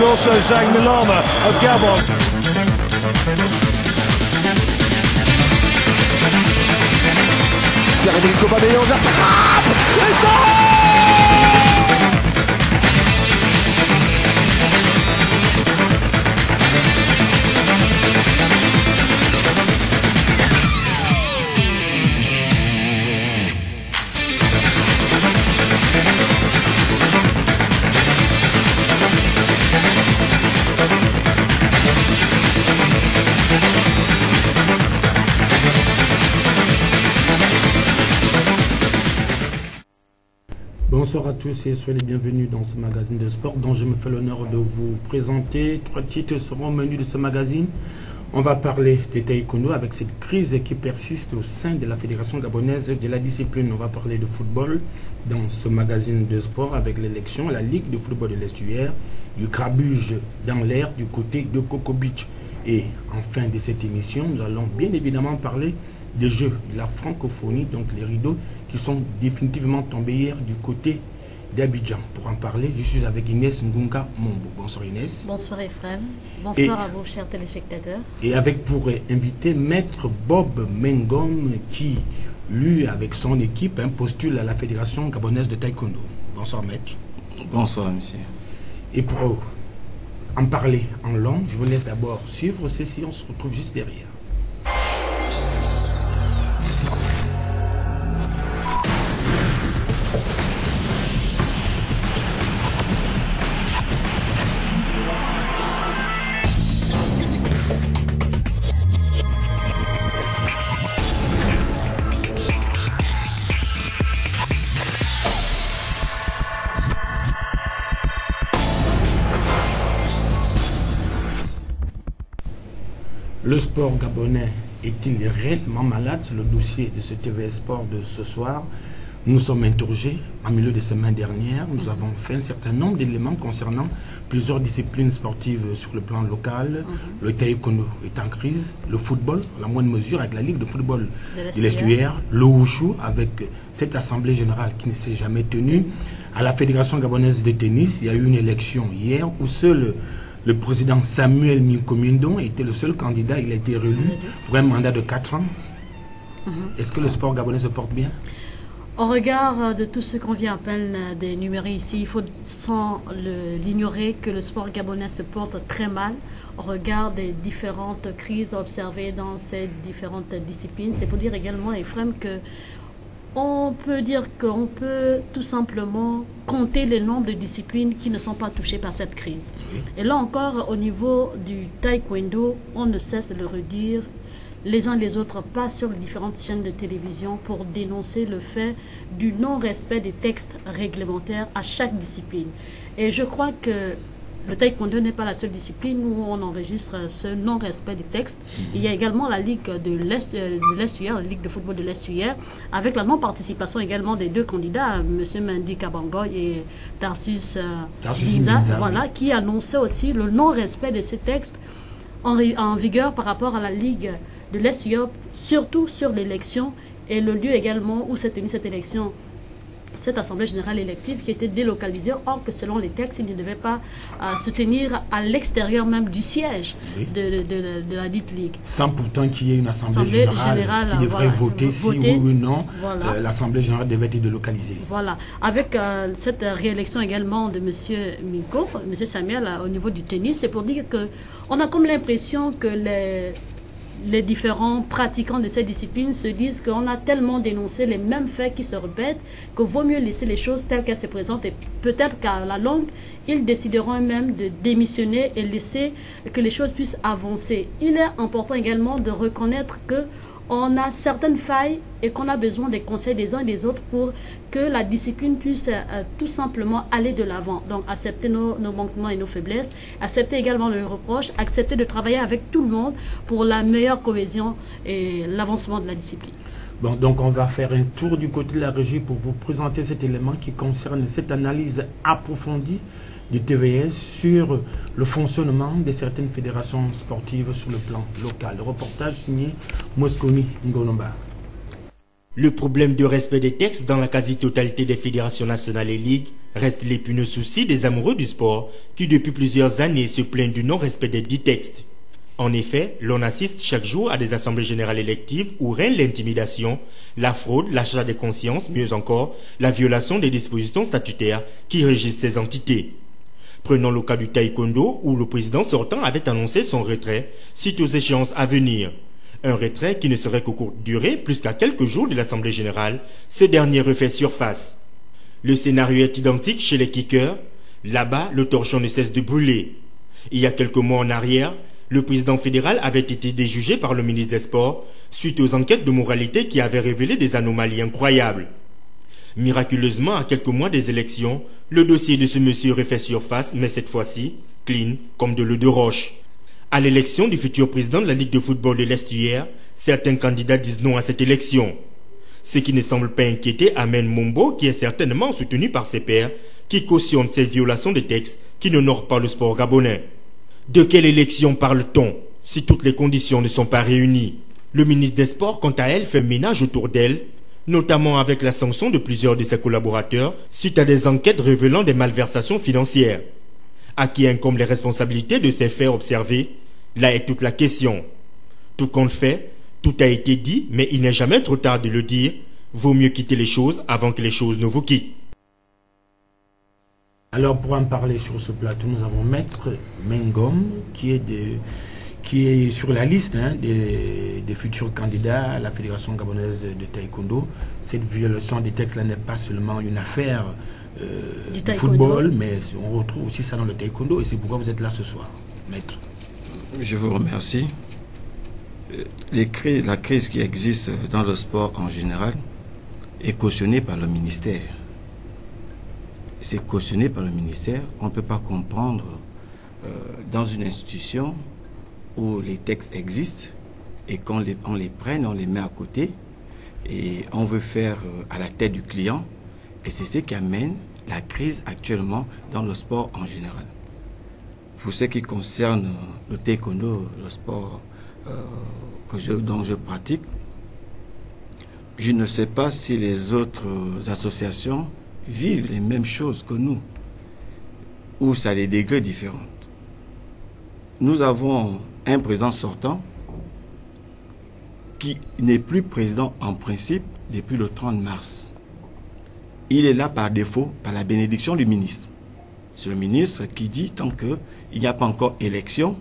and also Zhang Milama of Gabon. Pierre-Emerick Aubameyang, la frappe et ça. Bonsoir à tous et soyez les bienvenus dans ce magazine de sport dont je me fais l'honneur de vous présenter. 3 titres seront au menu de ce magazine. On va parler des taekwondo avec cette crise qui persiste au sein de la Fédération gabonaise de la discipline. On va parler de football dans ce magazine de sport avec l'élection à la Ligue de football de l'Estuaire, du grabuge dans l'air du côté de Coco Beach. Et en fin de cette émission, nous allons bien évidemment parler des Jeux de la francophonie, donc les rideaux qui sont définitivement tombés hier du côté d'Abidjan. Pour en parler, je suis avec Inès Ngunga Mombo. Bonsoir Inès. Bonsoir Ephraim. Bonsoir à vos chers téléspectateurs. Et avec pour invité Maître Bob Mengom qui, lui, avec son équipe, postule à la Fédération gabonaise de taekwondo. Bonsoir Maître. Bonsoir monsieur. Et pour en parler en long, je vous laisse d'abord suivre ceci, on se retrouve juste derrière. Le sport gabonais est-il réellement malade? C'est le dossier de ce TVS Sport de ce soir. Nous sommes interrogés en milieu de semaine dernière. Nous avons fait un certain nombre d'éléments concernant plusieurs disciplines sportives sur le plan local. Le taekwondo est en crise. Le football, à la moindre mesure, avec la Ligue de football de l'Estuaire. Le wushu, avec cette assemblée générale qui ne s'est jamais tenue. À la Fédération gabonaise de tennis, il y a eu une élection hier où seul le président Samuel Minkomindon était le seul candidat. Il a été réélu pour un mandat de 4 ans. Est-ce que le sport gabonais se porte bien? Au regard de tout ce qu'on vient à peine d'énumérer ici, il faut sans l'ignorer que le sport gabonais se porte très mal au regard des différentes crises observées dans ces différentes disciplines. C'est pour dire également, Ephraim, que on peut dire qu'on peut tout simplement compter le nombre de disciplines qui ne sont pas touchées par cette crise. Et là encore, au niveau du taekwondo, on ne cesse de le redire. Les uns et les autres passent sur les différentes chaînes de télévision pour dénoncer le fait du non-respect des textes réglementaires à chaque discipline. Et je crois que le taekwondo n'est pas la seule discipline où on enregistre ce non-respect des textes. Il y a également la Ligue de l'Estuaire, la Ligue de football de l'Estuaire, avec la non-participation également des deux candidats, M. Mendy Kabangoy et Tarsus Binza, voilà, qui annonçaient aussi le non-respect de ces textes en vigueur par rapport à la Ligue de l'Estuaire, surtout sur l'élection et le lieu également où s'est tenue cette élection, cette assemblée générale élective qui était délocalisée, or que selon les textes, il ne devait pas se tenir à l'extérieur même du siège de la dite Ligue. Sans pourtant qu'il y ait une assemblée générale qui devrait voter si oui ou non l'assemblée générale devait être délocalisée. Voilà, avec cette réélection également de M. Minko, M. Samuel au niveau du tennis, c'est pour dire qu'on a comme l'impression que les différents pratiquants de cette discipline se disent qu'on a tellement dénoncé les mêmes faits qui se répètent qu'il vaut mieux laisser les choses telles qu'elles se présentent et peut-être qu'à la longue, ils décideront eux-mêmes de démissionner et laisser que les choses puissent avancer. Il est important également de reconnaître qu'on a certaines failles et qu'on a besoin des conseils des uns et des autres pour que la discipline puisse tout simplement aller de l'avant. Donc accepter nos manquements et nos faiblesses, accepter également le reproche, accepter de travailler avec tout le monde pour la meilleure cohésion et l'avancement de la discipline. Bon, donc on va faire un tour du côté de la régie pour vous présenter cet élément qui concerne cette analyse approfondie du TVS sur le fonctionnement de certaines fédérations sportives sur le plan local. Le reportage signé Mosconi Ngonomba. Le problème de respect des textes dans la quasi-totalité des fédérations nationales et ligues reste l'épineux souci des amoureux du sport qui depuis plusieurs années se plaignent du non-respect des dits textes. En effet, l'on assiste chaque jour à des assemblées générales électives où règne l'intimidation, la fraude, l'achat des consciences, mieux encore, la violation des dispositions statutaires qui régissent ces entités. Prenons le cas du taekwondo où le président sortant avait annoncé son retrait suite aux échéances à venir. Un retrait qui ne serait qu'au courte durée, plus qu'à quelques jours de l'Assemblée générale, ce dernier refait surface. Le scénario est identique chez les kickers. Là-bas, le torchon ne cesse de brûler. Il y a quelques mois en arrière, le président fédéral avait été déjugé par le ministre des Sports suite aux enquêtes de moralité qui avaient révélé des anomalies incroyables. Miraculeusement, à quelques mois des élections, le dossier de ce monsieur refait surface, mais cette fois-ci, clean comme de l'eau de roche. À l'élection du futur président de la Ligue de football de l'Est hier, certains candidats disent non à cette élection. Ce qui ne semble pas inquiéter Amen Mombo, qui est certainement soutenu par ses pairs, qui cautionnent cette violation des textes qui n'honorent pas le sport gabonais. De quelle élection parle-t-on si toutes les conditions ne sont pas réunies? Le ministre des Sports, quant à elle, fait ménage autour d'elle, notamment avec la sanction de plusieurs de ses collaborateurs suite à des enquêtes révélant des malversations financières. À qui incombent les responsabilités de ces faits observés? Là est toute la question. Tout compte fait, tout a été dit, mais il n'est jamais trop tard de le dire. Vaut mieux quitter les choses avant que les choses ne vous quittent. Alors pour en parler sur ce plateau, nous avons Maître Mengom qui est sur la liste des futurs candidats à la Fédération gabonaise de taekwondo. Cette violation des textes-là n'est pas seulement une affaire du football, mais on retrouve aussi ça dans le taekwondo et c'est pourquoi vous êtes là ce soir, Maître. Je vous remercie. La crise qui existe dans le sport en général est cautionnée par le ministère. C'est cautionné par le ministère. On ne peut pas comprendre dans une institution où les textes existent et qu'on les prenne, on les met à côté et on veut faire à la tête du client. Et c'est ce qui amène la crise actuellement dans le sport en général. Pour ce qui concerne le taekwondo, le sport dont je pratique, je ne sais pas si les autres associations vivent les mêmes choses que nous, ou ça a des degrés différents. Nous avons un président sortant qui n'est plus président en principe depuis le 30 mars. Il est là par défaut, par la bénédiction du ministre. C'est le ministre qui dit tant qu'il n'y a pas encore élection,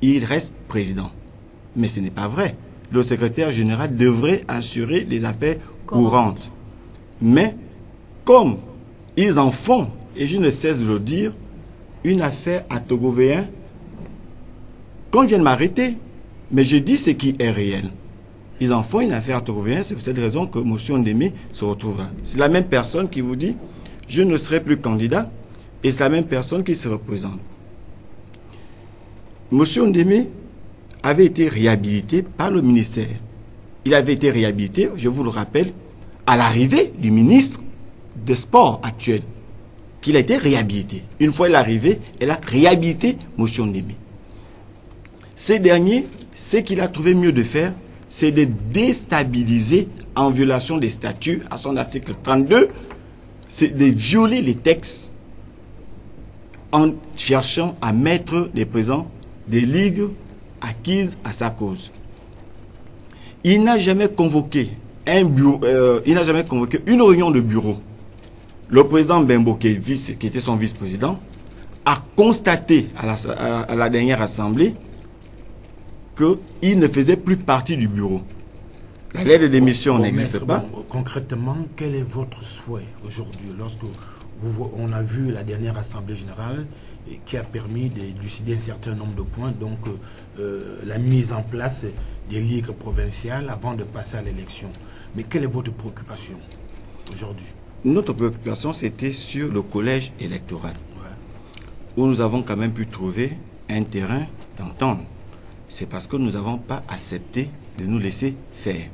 il reste président. Mais ce n'est pas vrai. Le secrétaire général devrait assurer les affaires courantes. Mais comme ils en font, et je ne cesse de le dire, une affaire à Togovéen, qu'on vienne m'arrêter, mais je dis ce qui est réel. Ils en font une affaire à Togovéen, c'est pour cette raison que M. Ndémé se retrouvera. C'est la même personne qui vous dit, je ne serai plus candidat, et c'est la même personne qui se représente. M. Ndémé avait été réhabilité par le ministère. Il avait été réhabilité, je vous le rappelle, à l'arrivée du ministre des Sports actuel, qu'il a été réhabilité. Une fois l'arrivée, elle a réhabilité M. Ndémé. Ces derniers, ce qu'il a trouvé mieux de faire, c'est de déstabiliser en violation des statuts à son article 32, c'est de violer les textes en cherchant à mettre les présidents des ligues acquises à sa cause. Il n'a jamais convoqué une réunion de bureau. Le président Bembo, qui était son vice-président, a constaté à la dernière assemblée qu'il ne faisait plus partie du bureau. La lettre de démission n'existe pas. Concrètement, quel est votre souhait aujourd'hui lorsque on a vu la dernière assemblée générale qui a permis d'élucider un certain nombre de points, donc la mise en place des ligues provinciales avant de passer à l'élection. Mais quelle est votre préoccupation aujourd'hui? Notre préoccupation, c'était sur le collège électoral, où nous avons quand même pu trouver un terrain d'entente. C'est parce que nous n'avons pas accepté de nous laisser faire.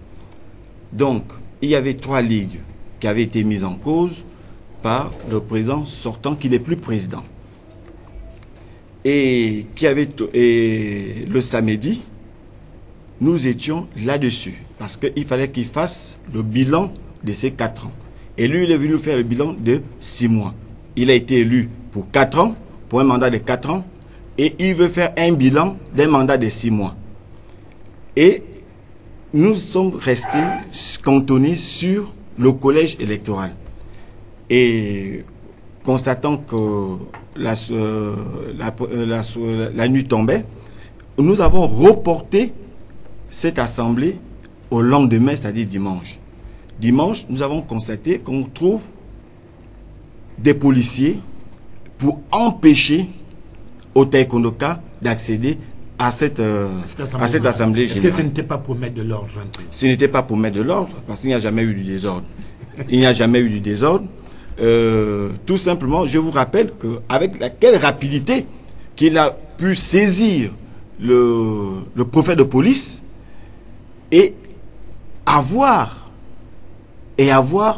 Donc, il y avait 3 ligues qui avaient été mises en cause par le président sortant, qui n'est plus président. Et le samedi, nous étions là-dessus, parce qu'il fallait qu'il fasse le bilan de ces 4 ans. Et lui, il est venu faire le bilan de 6 mois. Il a été élu pour 4 ans, pour un mandat de 4 ans, et il veut faire un bilan d'un mandat de 6 mois. Et nous sommes restés cantonnés sur le collège électoral. Et constatant que la nuit tombait, nous avons reporté cette assemblée au lendemain, c'est-à-dire dimanche. Dimanche, nous avons constaté qu'on trouve des policiers pour empêcher au Taïkondoka d'accéder à cette assemblée générale. Est-ce que ce n'était pas pour mettre de l'ordre? Ce n'était pas pour mettre de l'ordre, parce qu'il n'y a jamais eu du désordre. Il n'y a jamais eu du désordre. Tout simplement, je vous rappelle qu'avec quelle rapidité qu'il a pu saisir le préfet de police et avoir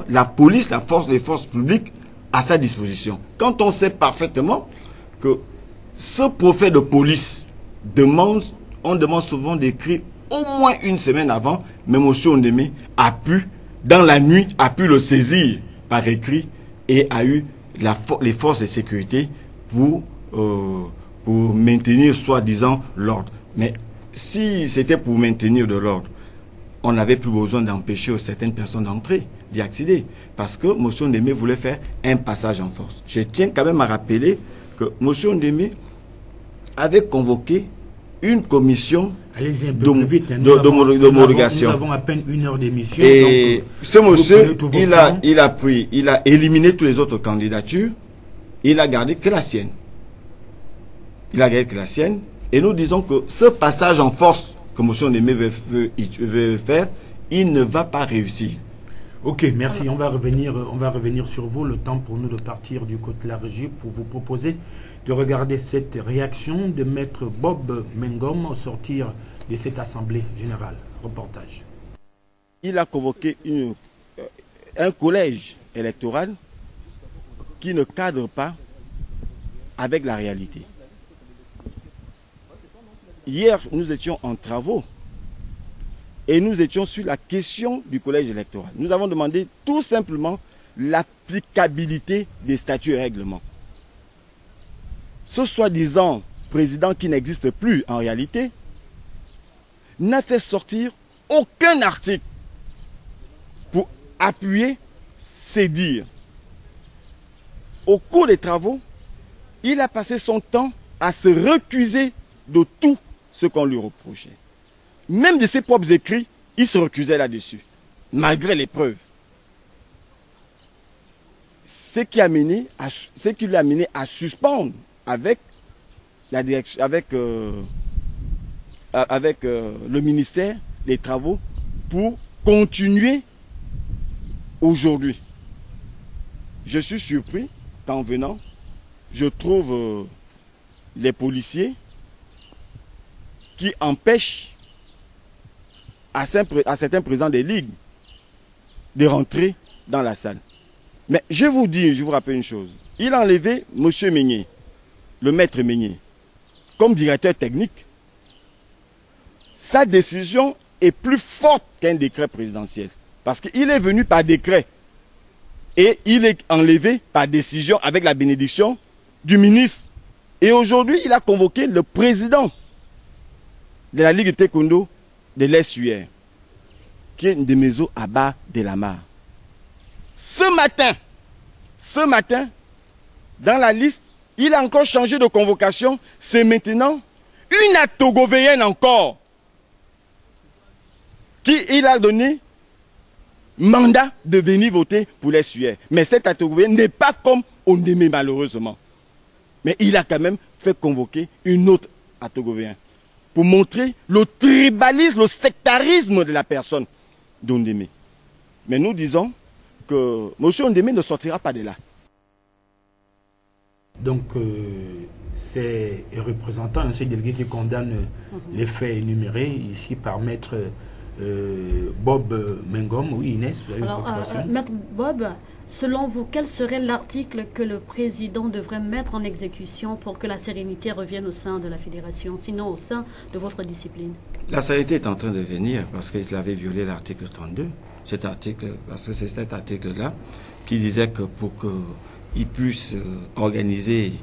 la police, les forces publiques à sa disposition. Quand on sait parfaitement que ce préfet de police on demande souvent d'écrire au moins une semaine avant, mais M. Ondémé a pu, dans la nuit, a pu le saisir par écrit et a eu les forces de sécurité pour maintenir soi-disant l'ordre. Mais si c'était pour maintenir de l'ordre, on n'avait plus besoin d'empêcher certaines personnes d'entrer, d'y accéder. Parce que M. Ondémé voulait faire un passage en force. Je tiens quand même à rappeler que M. Ondémé avait convoqué une commission d'homologation. Nous avons à peine 1 heure d'émission. Et ce monsieur, il a éliminé toutes les autres candidatures. Il a gardé que la sienne. Et nous disons que ce passage en force que M. Ondémé veut faire, il ne va pas réussir. Ok, merci. On va revenir sur vous. Le temps pour nous de partir du côté de la régie pour vous proposer de regarder cette réaction de Maître Bob Mengom au sortir de cette assemblée générale. Reportage. Il a convoqué un collège électoral qui ne cadre pas avec la réalité. Hier, nous étions en travaux et nous étions sur la question du collège électoral. Nous avons demandé tout simplement l'applicabilité des statuts et règlements. Ce soi-disant président qui n'existe plus en réalité n'a fait sortir aucun article pour appuyer ses dires. Au cours des travaux, il a passé son temps à se recuser de tout ce qu'on lui reprochait. Même de ses propres écrits, il se recusait là-dessus, malgré les preuves. Ce qui l'a amené à suspendre avec la direction, avec le ministère des Travaux pour continuer aujourd'hui. Je suis surpris qu'en venant, je trouve les policiers qui empêchent à certains présidents des ligues de rentrer dans la salle. Mais je vous rappelle une chose. Il a enlevé M. Meignet, le maître Meignet, comme directeur technique. Sa décision est plus forte qu'un décret présidentiel. Parce qu'il est venu par décret. Et il est enlevé par décision avec la bénédiction du ministre. Et aujourd'hui, il a convoqué le président de la Ligue de Taekwondo de l'Est-UR, qui est Ndemezo Abba de la Mar. Ce matin, dans la liste, il a encore changé de convocation. C'est maintenant une Atogovéenne encore qui il a donné mandat de venir voter pour les SUR. Mais cette Atogovéenne n'est pas comme Ondémé malheureusement. Mais il a quand même fait convoquer une autre Atogovéenne pour montrer le tribalisme, le sectarisme de la personne d'Ondémé. Mais nous disons que M. Ondémé ne sortira pas de là. Donc, c'est un représentant, un délégué qui condamne les faits énumérés ici par Maître Bob Mengom. Oui, Inès, vous avez une préoccupation. Maître Bob, selon vous, quel serait l'article que le président devrait mettre en exécution pour que la sérénité revienne au sein de la fédération, sinon au sein de votre discipline? La sérénité est en train de venir parce qu'il avait violé l'article 32. cet article, parce que c'est cet article-là qui disait que pour qu'ils puissent organiser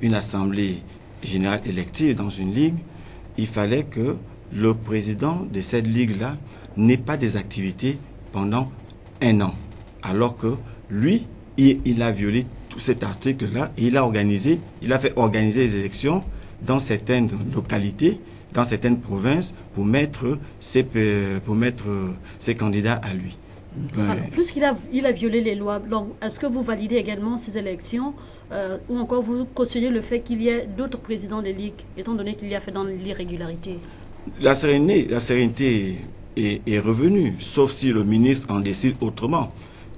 une assemblée générale élective dans une ligue, il fallait que le président de cette ligue-là n'ait pas des activités pendant 1 an. Alors que lui, il a violé tout cet article-là et il a fait organiser les élections dans certaines localités, dans certaines provinces, pour mettre ses candidats à lui. Alors, puisqu'il a violé les lois, est-ce que vous validez également ces élections ou encore vous cautionnez le fait qu'il y ait d'autres présidents des ligues, étant donné qu'il y a fait dans l'irrégularité? La sérénité est revenue, sauf si le ministre en décide autrement.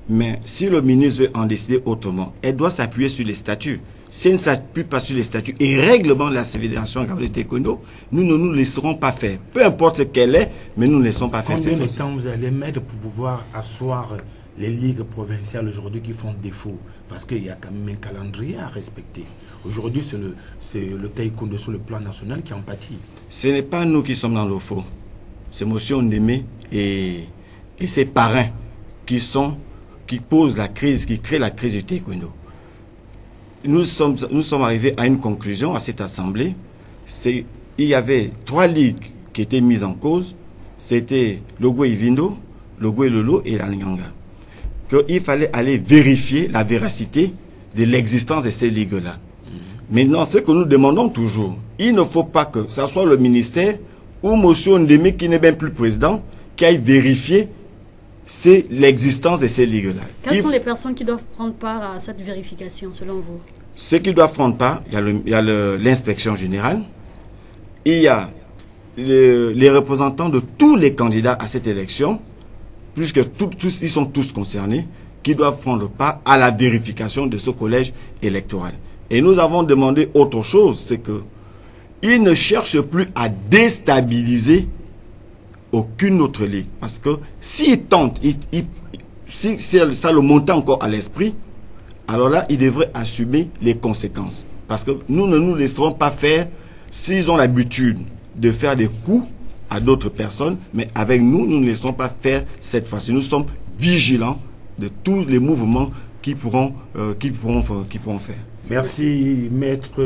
Mais si le ministre veut en décider autrement, elle doit s'appuyer sur les statuts. Si elle ne s'appuie pas sur les statuts et règlements de la Fédération gabonaise de taekwondo, nous ne nous laisserons pas faire. Peu importe ce qu'elle est, mais nous ne laissons pas faire. Combien de temps vous allez mettre pour pouvoir asseoir les ligues provinciales aujourd'hui qui font défaut? Parce qu'il y a quand même un calendrier à respecter. Aujourd'hui, c'est le taekwondo sur le plan national qui en pâtit. Ce n'est pas nous qui sommes dans le faux. C'est M. Ondémé et ses parrains qui posent la crise, qui créent la crise du taekwondo. Nous sommes arrivés à une conclusion à cette assemblée. Il y avait 3 ligues qui étaient mises en cause. C'était le Goué-Vindo, le Goué-Lolo et la Nyanga. Qu'il fallait aller vérifier la véracité de l'existence de ces ligues-là. Maintenant, ce que nous demandons toujours, il ne faut pas que ce soit le ministère ou M. Ondémé, qui n'est même plus président, qui aille vérifier l'existence de ces ligues-là. Quelles sont les personnes qui doivent prendre part à cette vérification, selon vous? Ceux qui doivent prendre part, il y a l'inspection générale, il y a les représentants de tous les candidats à cette élection, puisque ils sont tous concernés, qui doivent prendre part à la vérification de ce collège électoral. Et nous avons demandé autre chose, c'est que ils ne cherchent plus à déstabiliser aucune autre ligue. Parce que s'ils tentent, si ça le monte encore à l'esprit, alors là, ils devraient assumer les conséquences. Parce que nous ne nous laisserons pas faire, s'ils ont l'habitude de faire des coups à d'autres personnes, mais avec nous, nous ne laisserons pas faire cette fois-ci. Nous sommes vigilants de tous les mouvements qui pourront faire. Merci, Maître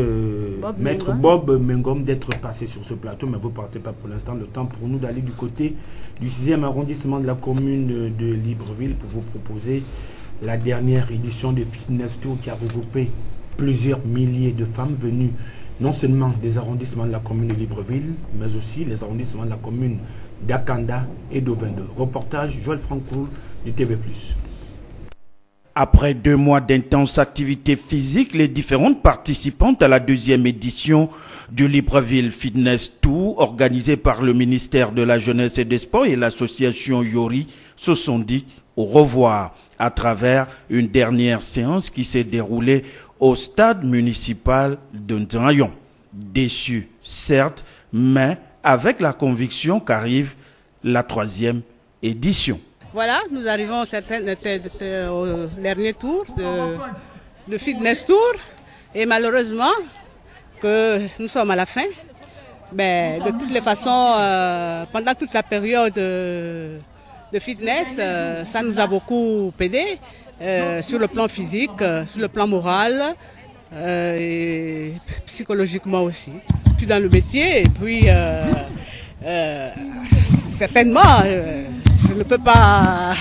Bob Mengom d'être passé sur ce plateau, mais vous ne partez pas pour l'instant. Le temps pour nous d'aller du côté du 6e arrondissement de la commune de Libreville pour vous proposer la dernière édition de Fitness Tour qui a regroupé plusieurs milliers de femmes venues non seulement des arrondissements de la commune de Libreville, mais aussi les arrondissements de la commune d'Akanda et d'Ovendo. Reportage Joël Francoul du TV+. Après 2 mois d'intense activité physique, les différentes participantes à la 2e édition du Libreville Fitness Tour, organisée par le ministère de la Jeunesse et des Sports et l'association Yori, se sont dit au revoir à travers une dernière séance qui s'est déroulée au stade municipal de Ndrayon. Déçus, certes, mais avec la conviction qu'arrive la 3e édition. Voilà, nous arrivons au dernier tour de Fitness Tour et malheureusement que nous sommes à la fin. Mais de toutes les façons, pendant toute la période de fitness, ça nous a beaucoup aidé sur le plan physique, sur le plan moral et psychologiquement aussi. Je suis dans le métier et puis certainement je ne peux pas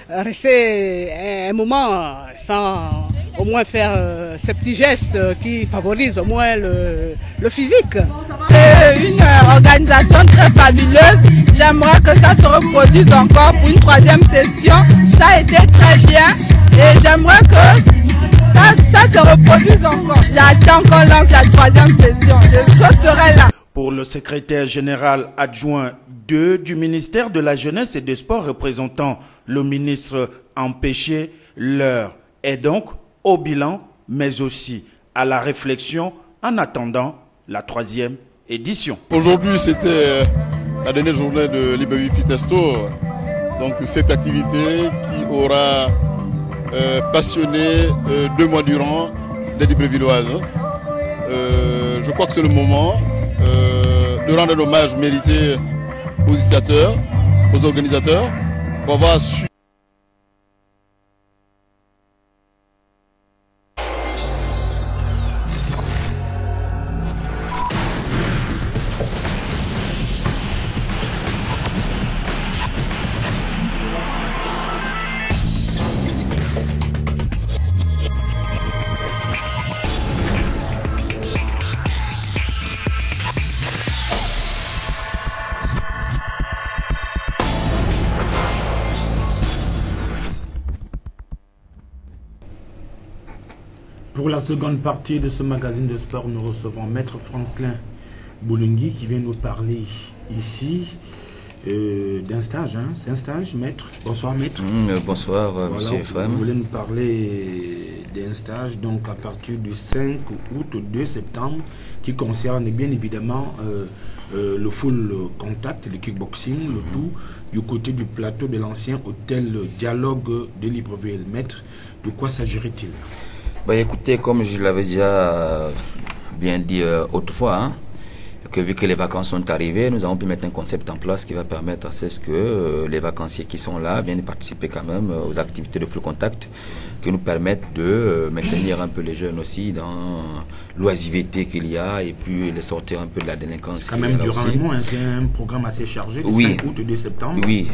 rester un moment sans au moins faire ces petits gestes qui favorisent au moins le physique. C'est une organisation très fabuleuse. J'aimerais que ça se reproduise encore pour une 3e session. Ça a été très bien et j'aimerais que ça se reproduise encore. J'attends qu'on lance la 3e session. Je serai là. Pour le secrétaire général adjoint 2 du ministère de la Jeunesse et des Sports représentant le ministre empêché, l'heure est donc au bilan, mais aussi à la réflexion en attendant la 3e édition. Aujourd'hui, c'était la dernière journée de Libreville Fitness Tour. Donc cette activité qui aura passionné 2 mois durant les Librevilloises. Je crois que c'est le moment de rendre un hommage mérité aux initiateurs, aux organisateurs, On va suivre. Pour la seconde partie de ce magazine de sport, nous recevons Maître Franklin Boulingui qui vient nous parler ici d'un stage. Hein. C'est un stage, Maître. Bonsoir, Maître. Bonsoir, Monsieur Ephraim. Vous voulez nous parler d'un stage donc à partir du 5 août au 2 septembre qui concerne bien évidemment le full contact, le kickboxing, le tout du côté du plateau de l'ancien hôtel Dialogue de Libreville. Maître, de quoi s'agirait-il? Bah, écoutez, comme je l'avais déjà bien dit autrefois, hein, que vu que les vacances sont arrivées, nous avons pu mettre un concept en place qui va permettre à ce que les vacanciers qui sont là viennent participer quand même aux activités de full contact qui nous permettent de maintenir un peu les jeunes aussi dans l'oisiveté qu'il y a et puis les sortir un peu de la délinquance. Quand même durant le mois, hein, c'est un programme assez chargé, du 5 août et 2 septembre. Oui.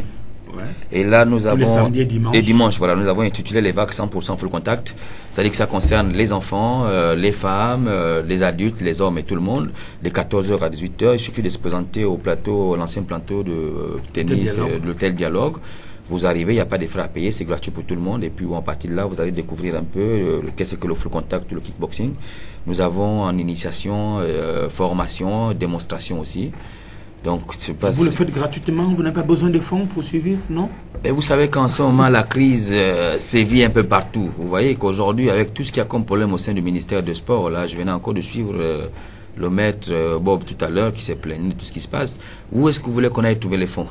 Ouais. Et là, nous avons et dimanche, voilà, nous avons intitulé les vagues 100% full contact. C'est-à-dire que ça concerne les enfants, les femmes, les adultes, les hommes et tout le monde. De 14h à 18h, il suffit de se présenter au plateau, l'ancien plateau de tennis de l'hôtel Dialogue. Vous arrivez, il n'y a pas de frais à payer, c'est gratuit pour tout le monde. Et puis, à partir de là, vous allez découvrir un peu qu'est-ce que le full contact ou le kickboxing. Nous avons en initiation, formation, démonstration aussi. Donc, vous le faites gratuitement, vous n'avez pas besoin de fonds pour suivre, non? Et vous savez qu'en ce moment, la crise sévit un peu partout. Vous voyez qu'aujourd'hui, avec tout ce qu'il y a comme problème au sein du ministère des Sports, là, je venais encore de suivre le maître Bob tout à l'heure qui s'est plaigné de tout ce qui se passe. Où est-ce que vous voulez qu'on aille trouver les fonds?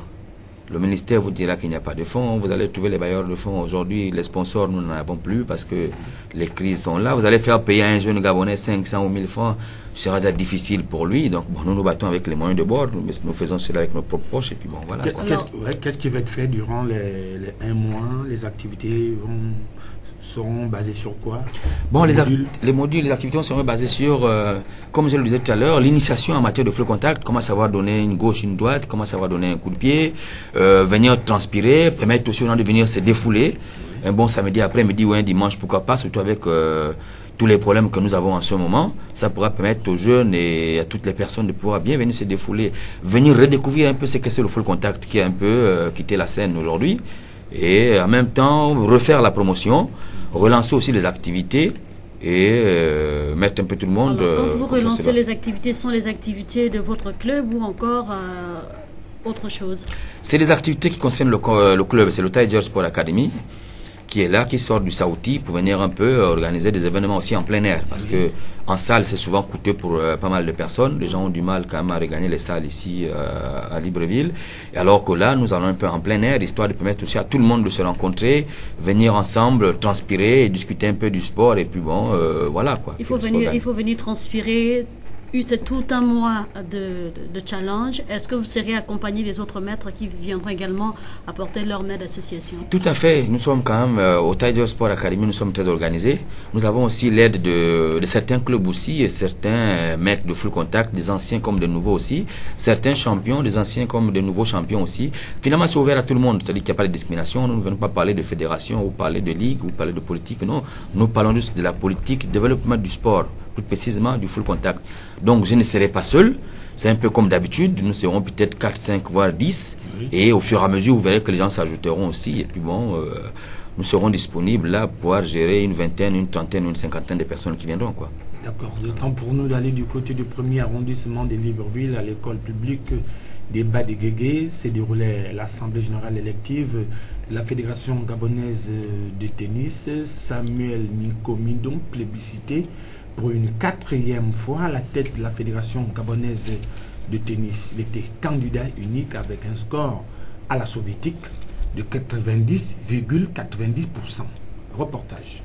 Le ministère vous dira qu'il n'y a pas de fonds. Vous allez trouver les bailleurs de fonds. Aujourd'hui, les sponsors, nous n'en avons plus parce que les crises sont là. Vous allez faire payer à un jeune Gabonais 500 ou 1000 francs. Ce sera déjà difficile pour lui. Donc, bon, nous nous battons avec les moyens de bord. Nous faisons cela avec nos propres poches. Et puis, bon, voilà. Qu'est-ce qui va être fait durant les 1 mois? Les activités seront basées sur quoi? Bon, les modules, les activités seront basées sur, comme je le disais tout à l'heure, l'initiation en matière de full contact, comment savoir donner une gauche, une droite, comment savoir donner un coup de pied, venir transpirer, permettre aussi aux gens de venir se défouler. Un bon samedi après-midi ou un dimanche, pourquoi pas, surtout avec tous les problèmes que nous avons en ce moment. Ça pourra permettre aux jeunes et à toutes les personnes de pouvoir bien venir se défouler, venir redécouvrir un peu ce que c'est le full contact qui a un peu quitté la scène aujourd'hui. Et en même temps, refaire la promotion, relancer aussi les activités et mettre un peu tout le monde... Alors, quand vous relancez les activités, sont les activités de votre club ou encore autre chose? C'est des activités qui concernent le club, c'est le Tiger Sport Academy qui est là, qui sort du Saouti pour venir un peu organiser des événements aussi en plein air. Parce que en salle, c'est souvent coûteux pour pas mal de personnes. Les gens ont du mal quand même à regagner les salles ici à Libreville. Et alors que là, nous allons un peu en plein air, histoire de permettre aussi à tout le monde de se rencontrer, venir ensemble, transpirer et discuter un peu du sport. Et puis bon, voilà quoi. Il faut venir transpirer. C'est tout un mois de challenge. Est-ce que vous serez accompagné des autres maîtres qui viendront également apporter leur aide d'association? Tout à fait. Nous sommes quand même au Tiger Sport Academy, nous sommes très organisés. Nous avons aussi l'aide de certains clubs aussi et certains maîtres de full contact, des anciens comme des nouveaux aussi, certains champions, des anciens comme des nouveaux champions aussi. Finalement, c'est ouvert à tout le monde, c'est-à-dire qu'il n'y a pas de discrimination. Nous ne venons pas parler de fédération ou parler de ligue ou parler de politique, non. Nous parlons juste de la politique, développement du sport, plus précisément du full contact. Donc je ne serai pas seul, c'est un peu comme d'habitude, nous serons peut-être 4, 5, voire 10, et au fur et à mesure, vous verrez que les gens s'ajouteront aussi, et puis bon, nous serons disponibles là pour pouvoir gérer une vingtaine, une trentaine, une cinquantaine de personnes qui viendront, quoi. D'accord, le temps pour nous d'aller du côté du premier arrondissement de Libreville à l'école publique des Bas-de-Guégué, s'est déroulée l'Assemblée générale élective de la Fédération gabonaise de tennis. Samuel Mikomindon, plébiscité pour une 4e fois à la tête de la Fédération gabonaise de tennis. Il était candidat unique avec un score à la soviétique de 90,90%. Reportage.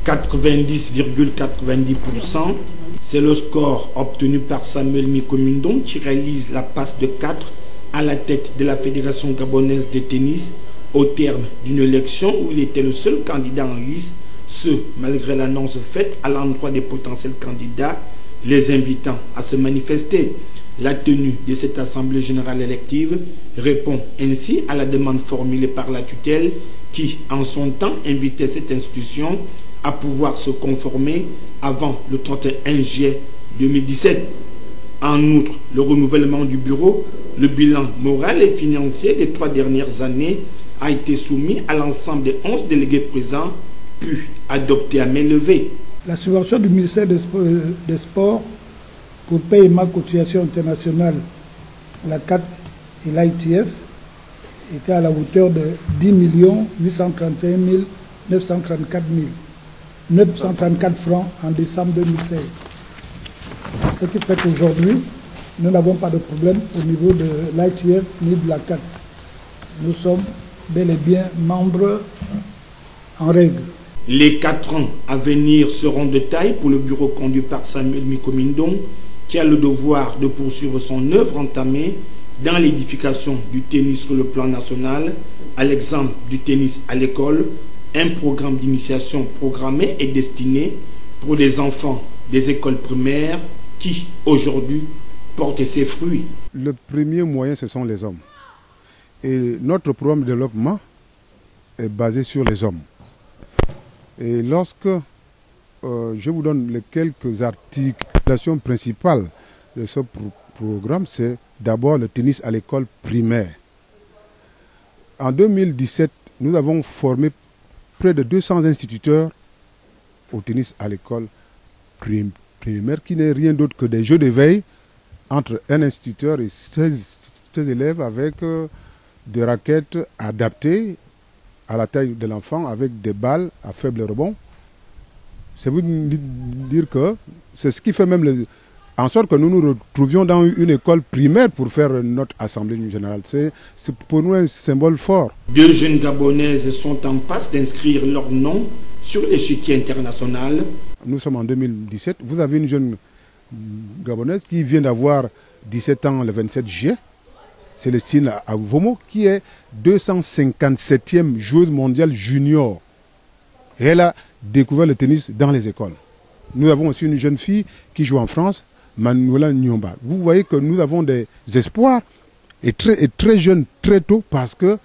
90,90%, c'est le score obtenu par Samuel Mikomindon qui réalise la passe de 4 à à la tête de la Fédération gabonaise de tennis au terme d'une élection où il était le seul candidat en liste, ce malgré l'annonce faite à l'endroit des potentiels candidats, les invitant à se manifester. La tenue de cette assemblée générale élective répond ainsi à la demande formulée par la tutelle qui, en son temps, invitait cette institution à pouvoir se conformer avant le 31 juillet 2017. En outre, le renouvellement du bureau, le bilan moral et financier des 3 dernières années a été soumis à l'ensemble des 11 délégués présents, puis adopté à main levée. La subvention du ministère des Sports pour paiement cotisation internationale, la CAT et l'ITF, était à la hauteur de 10 831 934 francs en décembre 2016. Ce qui fait qu'aujourd'hui, nous n'avons pas de problème au niveau de l'ITF ni de la CAT. Nous sommes bel et bien membres en règle. Les 4 ans à venir seront de taille pour le bureau conduit par Samuel Mikomindong, qui a le devoir de poursuivre son œuvre entamée dans l'édification du tennis sur le plan national, à l'exemple du tennis à l'école, un programme d'initiation programmé et destiné pour les enfants des écoles primaires qui, aujourd'hui, portent ses fruits. Le premier moyen, ce sont les hommes. Et notre programme de développement est basé sur les hommes. Et lorsque je vous donne les quelques articulations principales de ce programme, c'est d'abord le tennis à l'école primaire. En 2017, nous avons formé près de 200 instituteurs au tennis à l'école primaire, qui n'est rien d'autre que des jeux de veille entre un instituteur et 16 élèves avec des raquettes adaptées à la taille de l'enfant avec des balles à faible rebond. C'est vous dire que c'est ce qui fait même en sorte que nous nous retrouvions dans une école primaire pour faire notre assemblée générale. C'est pour nous un symbole fort. 2 jeunes Gabonaises sont en passe d'inscrire leur nom sur l'échiquier international. Nous sommes en 2017. Vous avez une jeune Gabonaise qui vient d'avoir 17 ans le 27 juillet. Célestine Avomo, qui est 257e joueuse mondiale junior. Et elle a découvert le tennis dans les écoles. Nous avons aussi une jeune fille qui joue en France, Manuela Nyomba. Vous voyez que nous avons des espoirs et très jeunes, très tôt, parce que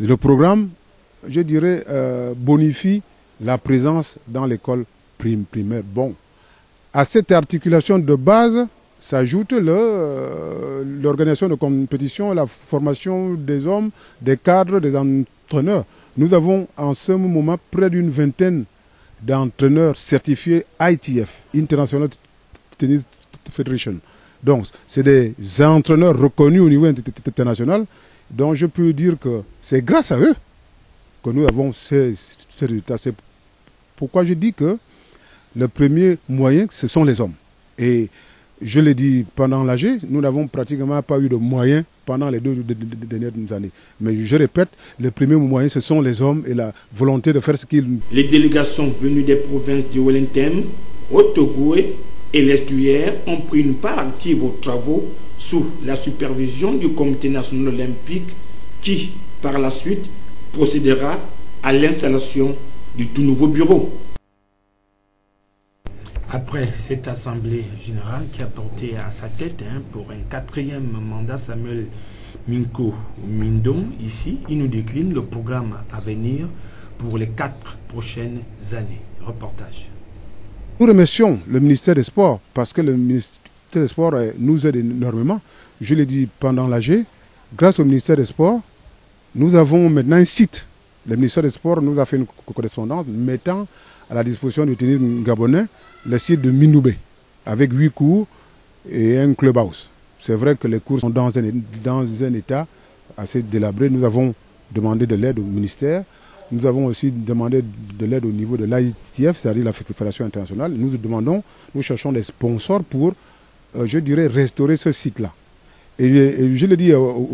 le programme, je dirais, bonifie la présence dans l'école primaire. Bon, à cette articulation de base s'ajoute l'organisation de compétition, la formation des hommes, des cadres, des entraîneurs. Nous avons en ce moment près d'une vingtaine d'entraîneurs certifiés ITF, International Tennis Federation. Donc, c'est des entraîneurs reconnus au niveau international, dont je peux dire que c'est grâce à eux que nous avons ces résultats. C'est pourquoi je dis que le premier moyen, ce sont les hommes. Et je l'ai dit pendant l'AG, nous n'avons pratiquement pas eu de moyens pendant les 2 dernières années. Mais je répète, le premier moyen, ce sont les hommes et la volonté de faire ce qu'ils... Les délégations venues des provinces du Wellington, Haut-Ogooué et l'Estuaire ont pris une part active aux travaux sous la supervision du Comité national olympique qui, par la suite, procédera à l'installation du tout nouveau bureau. Après cette assemblée générale qui a porté à sa tête pour un 4e mandat Samuel Mikomindong, ici, il nous décline le programme à venir pour les 4 prochaines années. Reportage. Nous remercions le ministère des Sports parce que le ministère des Sports nous aide énormément. Je l'ai dit pendant l'AG, grâce au ministère des Sports, nous avons maintenant un site. Le ministère des Sports nous a fait une correspondance mettant à la disposition du tennis gabonais le site de Minoubé, avec 8 cours et un clubhouse. C'est vrai que les cours sont dans un état assez délabré. Nous avons demandé de l'aide au ministère. Nous avons aussi demandé de l'aide au niveau de l'ITF, c'est-à-dire la Fédération internationale. Nous cherchons des sponsors pour, je dirais, restaurer ce site-là. Et je le dis aux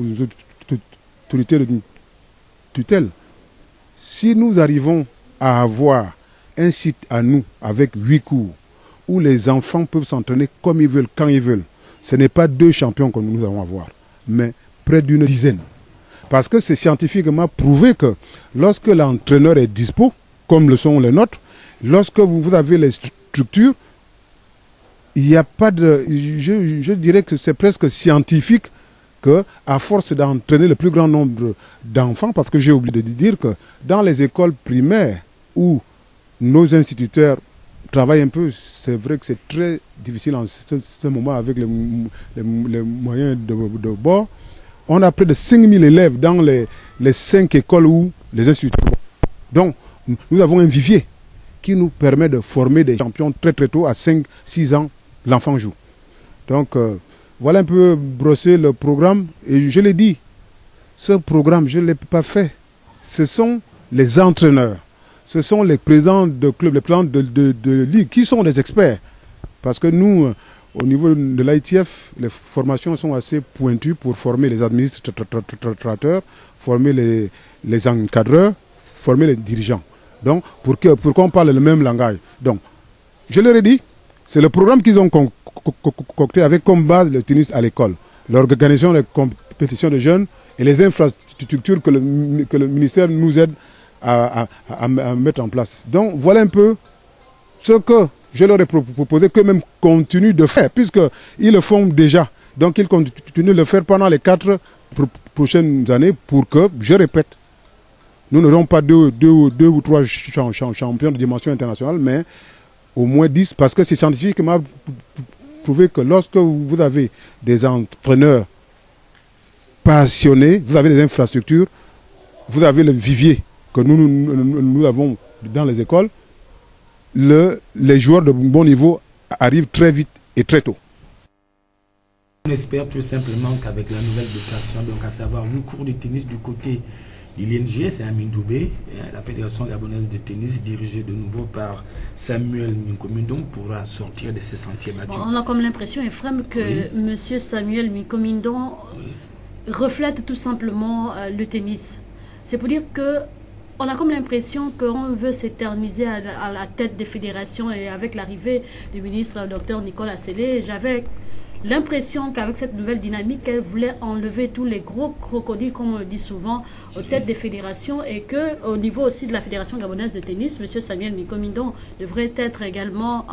autorités de tutelle, si nous arrivons à avoir un site à nous avec 8 cours où les enfants peuvent s'entraîner comme ils veulent, quand ils veulent. Ce n'est pas 2 champions que nous allons avoir, mais près d'une dizaine. Parce que c'est scientifiquement prouvé que lorsque l'entraîneur est dispo, comme le sont les nôtres, lorsque vous avez les structures, il n'y a pas de... Je dirais que c'est presque scientifique que, à force d'entraîner le plus grand nombre d'enfants, parce que j'ai oublié de dire que dans les écoles primaires où nos instituteurs travaillent un peu, c'est vrai que c'est très difficile en ce moment avec les moyens de bord. On a près de 5000 élèves dans les 5 écoles où les instituteurs. Donc, nous avons un vivier qui nous permet de former des champions très très tôt, à 5-6 ans, l'enfant joue. Donc, voilà un peu brosser le programme. Et je l'ai dit, ce programme, je ne l'ai pas fait. Ce sont les entraîneurs, ce sont les présidents de clubs, les présidents de ligue, qui sont des experts. Parce que nous, au niveau de l'ITF, les formations sont assez pointues pour former les administrateurs, former les encadreurs, former les dirigeants. Donc, pour qu'on parle le même langage. Donc, je leur ai dit, c'est le programme qu'ils ont concocté avec comme base le tennis à l'école, l'organisation des compétitions de jeunes et les infrastructures que le ministère nous aide à mettre en place. Donc, voilà un peu ce que je leur ai proposé qu'eux-mêmes continuent de faire, puisqu'ils le font déjà. Donc, ils continuent de le faire pendant les 4 prochaines années pour que, je répète, nous n'aurons pas deux ou trois champions de dimension internationale, mais au moins 10, parce que c'est scientifiquement prouvé que lorsque vous avez des entraîneurs passionnés, vous avez des infrastructures, vous avez le vivier que nous avons dans les écoles, les joueurs de bon niveau arrivent très vite et très tôt. On espère tout simplement qu'avec la nouvelle dotation, donc à savoir une cour de tennis du côté de l'ING, c'est Amin Doubé, la Fédération gabonaise de tennis dirigée de nouveau par Samuel Minkomindong pourra sortir de ses sentiers battus. Bon, on a comme l'impression, Ephraim, que M. Samuel Minkomindong reflète tout simplement le tennis. C'est pour dire que on a comme l'impression qu'on veut s'éterniser à la tête des fédérations, et avec l'arrivée du ministre Dr Nicolas Sellé, j'avais l'impression qu'avec cette nouvelle dynamique, elle voulait enlever tous les gros crocodiles, comme on le dit souvent, aux têtes des fédérations, et qu'au niveau aussi de la Fédération gabonaise de tennis, M. Samuel Minkomindong devrait être également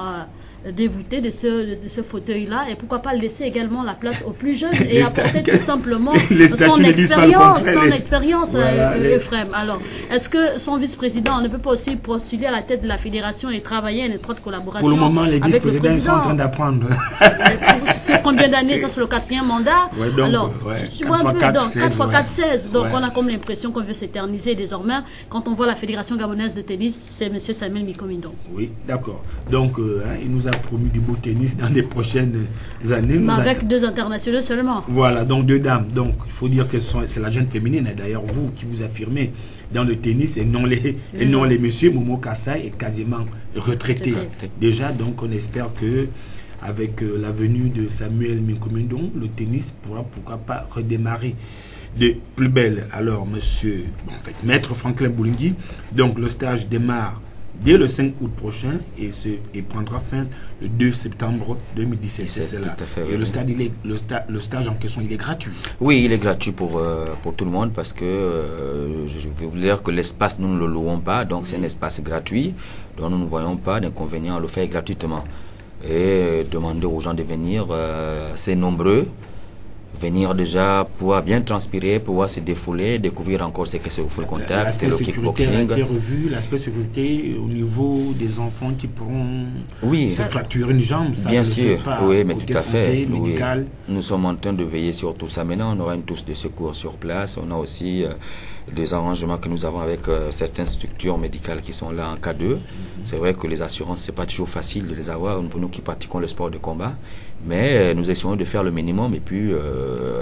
dévoûté de ce fauteuil-là, et pourquoi pas laisser également la place aux plus jeunes et apporter tout simplement son expérience, Ephraim. Alors, est-ce que son vice-président ne peut pas aussi postuler à la tête de la fédération et travailler en étroite collaboration? Pour le moment, les vice-présidents sont en train d'apprendre. Sur combien d'années? Ça, c'est le 4e mandat. Ouais, donc, alors, tu vois un peu, 4 x 4, 16. Donc, on a comme l'impression qu'on veut s'éterniser désormais. Quand on voit la Fédération gabonaise de tennis, c'est M. Samuel Minkomindong. Oui, d'accord. Donc, il nous a promis du beau tennis dans les prochaines années. Mais avec 2 internationaux seulement. Voilà, donc 2 dames. Donc, il faut dire que c'est la jeune féminine, d'ailleurs, vous qui vous affirmez dans le tennis, et non les messieurs. Momo Kassai est quasiment retraité. Déjà, donc, on espère que avec la venue de Samuel Minkomindong, le tennis pourra pourquoi pas redémarrer de plus belle. Alors, maître Franklin Boulingui, donc le stage démarre dès le 5 août prochain et prendra fin le 2 septembre 2017. C'est cela. Et le stage en question, il est gratuit. Oui, il est gratuit pour tout le monde, parce que je vais vous dire que l'espace, nous ne le louons pas, donc c'est un espace gratuit, donc nous ne voyons pas d'inconvénient à le faire gratuitement. Et demander aux gens de venir, c'est nombreux, venir déjà pouvoir bien transpirer, pouvoir se défouler, découvrir encore ce que c'est le full contact, le kickboxing. L'aspect sécurité au niveau des enfants qui pourront se fracturer une jambe, ça, bien sûr, oui, mais tout à fait. Oui. Nous sommes en train de veiller sur tout ça. Maintenant, on aura une touche de secours sur place. On a aussi des arrangements que nous avons avec certaines structures médicales qui sont là en cas d'eux. C'est vrai que les assurances, c'est pas toujours facile de les avoir pour nous qui pratiquons le sport de combat, mais nous essayons de faire le minimum et puis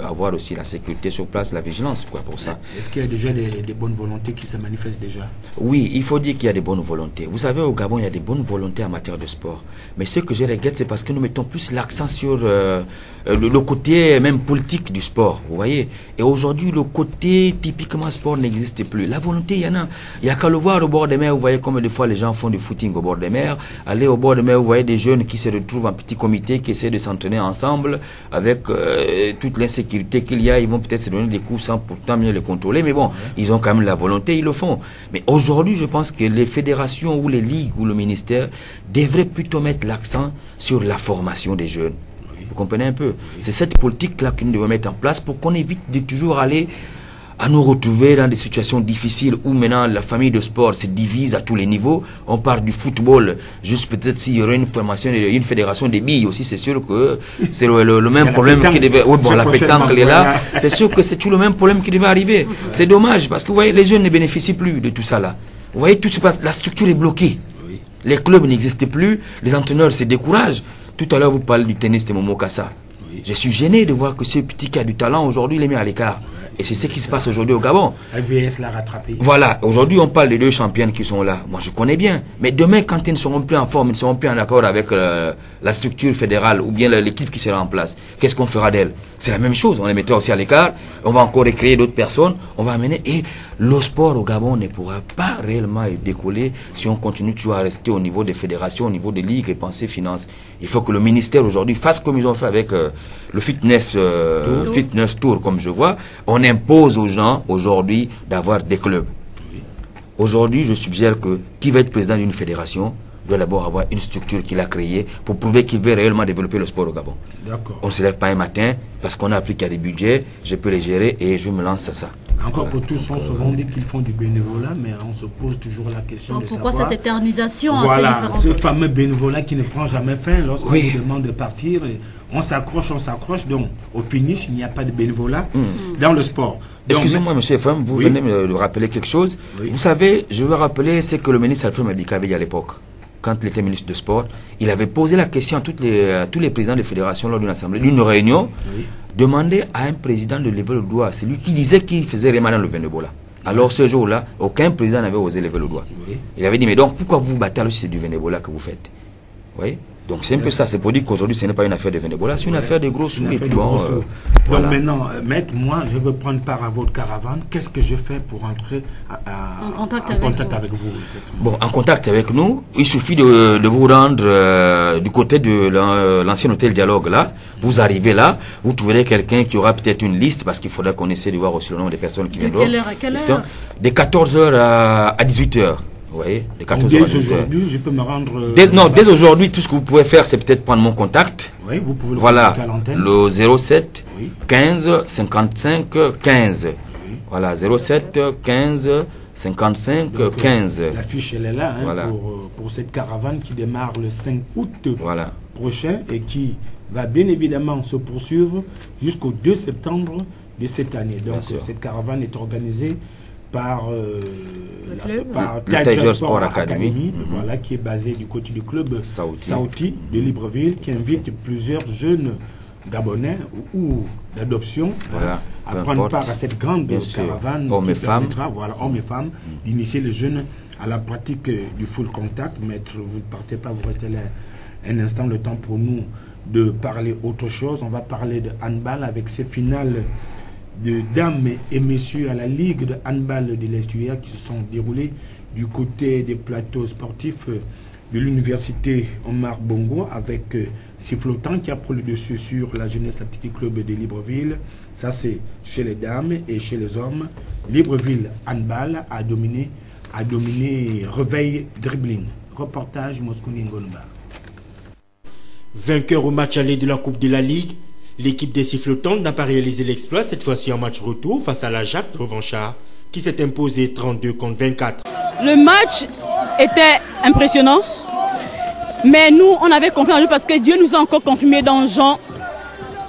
avoir aussi la sécurité sur place, la vigilance pour ça. Est-ce qu'il y a déjà des bonnes volontés qui se manifestent déjà? Oui, il faut dire qu'il y a des bonnes volontés. Vous savez, au Gabon, il y a des bonnes volontés en matière de sport. Mais ce que je regrette, c'est parce que nous mettons plus l'accent sur le côté même politique du sport, vous voyez. Et aujourd'hui, le côté typiquement sport sport n'existe plus. La volonté, il y en a. Il n'y a qu'à le voir au bord des mers. Vous voyez comme des fois les gens font du footing au bord des mers. Allez au bord des mers, vous voyez des jeunes qui se retrouvent en petit comité, qui essaient de s'entraîner ensemble avec toute l'insécurité qu'il y a. Ils vont peut-être se donner des coups sans pourtant mieux les contrôler. Mais bon, ils ont quand même la volonté, ils le font. Mais aujourd'hui, je pense que les fédérations ou les ligues ou le ministère devraient plutôt mettre l'accent sur la formation des jeunes. Vous comprenez un peu? C'est cette politique-là que nous devons mettre en place pour qu'on évite de toujours aller à nous retrouver dans des situations difficiles où maintenant la famille de sport se divise à tous les niveaux. On part du football, juste peut-être s'il y aurait une formation, une fédération des billes aussi, c'est sûr que c'est le même problème qui devait... Oui, bon, la pétanque elle est là, c'est sûr que c'est tout le même problème qui devait arriver. C'est dommage parce que vous voyez, les jeunes ne bénéficient plus de tout ça là. Vous voyez, tout se passe, la structure est bloquée. Les clubs n'existent plus, les entraîneurs se découragent. Tout à l'heure, vous parlez du tennis de Momo Kassa. Je suis gêné de voir que ce petit qui a du talent, aujourd'hui, il est mis à l'écart. Et c'est ce qui se passe aujourd'hui au Gabon. LVS l'a rattrapé. Voilà, aujourd'hui, on parle des deux championnes qui sont là. Moi, je connais bien. Mais demain, quand ils ne seront plus en forme, ils ne seront plus en accord avec la structure fédérale ou bien l'équipe qui sera en place, qu'est-ce qu'on fera d'elle? C'est la même chose. On les mettra aussi à l'écart. On va encore recréer d'autres personnes. On va amener. Et le sport au Gabon ne pourra pas réellement décoller si on continue toujours à rester au niveau des fédérations, au niveau des ligues et penser finances. Il faut que le ministère aujourd'hui fasse comme ils ont fait avec le fitness tour, comme je vois. On impose aux gens aujourd'hui d'avoir des clubs. Aujourd'hui, je suggère que qui va être président d'une fédération doit d'abord avoir une structure qu'il a créée pour prouver qu'il veut réellement développer le sport au Gabon. On ne se lève pas un matin parce qu'on a appris qu'il y a des budgets, je peux les gérer et je me lance à ça. Encore pour tous, on se souvent dit qu'ils font du bénévolat, mais on se pose toujours la question de pourquoi savoir... cette éternisation? Voilà, ce fameux bénévolat qui ne prend jamais fin lorsqu'on vous demande de partir. On s'accroche, donc au finish, il n'y a pas de bénévolat dans le sport. Excusez-moi, monsieur Efraim, vous venez me rappeler quelque chose. Vous savez, je veux rappeler ce que le ministre Alfred Madické avait dit à l'époque. Quand il était ministre de sport, il avait posé la question à tous les présidents de fédérations lors d'une assemblée, d'une réunion, demander à un président de lever le doigt. C'est lui qui disait qu'il faisait vraiment dans le bénévolat. Alors ce jour-là, aucun président n'avait osé lever le doigt. Il avait dit, mais donc pourquoi vous vous battez alors si c'est du bénévolat que vous faites? Vous voyez? Donc c'est un peu ça, c'est pour dire qu'aujourd'hui ce n'est pas une affaire de bénévolat, c'est une affaire de gros sous. Donc maintenant, maître, moi je veux prendre part à votre caravane, qu'est-ce que je fais pour entrer en contact avec vous? Bon, en contact avec nous, il suffit de vous rendre du côté de l'ancien hôtel Dialogue là, vous arrivez là, vous trouverez quelqu'un qui aura peut-être une liste, parce qu'il faudra qu'on essaie de voir aussi le nombre de personnes qui viendront. À quelle heure? De 14h à 18h. Vous voyez, de 14h dès aujourd'hui, je peux me rendre... Dès aujourd'hui, tout ce que vous pouvez faire, c'est peut-être prendre mon contact. Oui, vous pouvez le faire le 07 15 55 15. Voilà, 07 15 55 15. La fiche, elle est là pour cette caravane qui démarre le 5 août prochain et qui va bien évidemment se poursuivre jusqu'au 2 septembre de cette année. Donc, cette caravane est organisée par Tigers Sport Academy, voilà, qui est basé du côté du club Saouti de Libreville, qui invite plusieurs jeunes Gabonais ou d'adoption à prendre part à cette grande caravane hommes et femmes, hommes et femmes, d'initier les jeunes à la pratique du full contact. Maître, vous ne partez pas, vous restez là un instant, le temps pour nous de parler autre chose. On va parler de handball avec ces finales de dames et messieurs à la Ligue de handball de l'Estuaire qui se sont déroulées du côté des plateaux sportifs de l'université Omar Bongo avec Sifflotant qui a pris le dessus sur la Jeunesse Athlétique Club de Libreville. Ça c'est chez les dames, et chez les hommes, Libreville handball a dominé Reveil dribbling. Reportage Mosconi Ngolomba. Vainqueur au match aller de la Coupe de la Ligue, l'équipe des Sifflotants n'a pas réalisé l'exploit cette fois-ci en match retour face à la Jacques Revanchard qui s'est imposé 32 contre 24. Le match était impressionnant, mais nous on avait confiance en lui parce que Dieu nous a encore confirmé dans Jean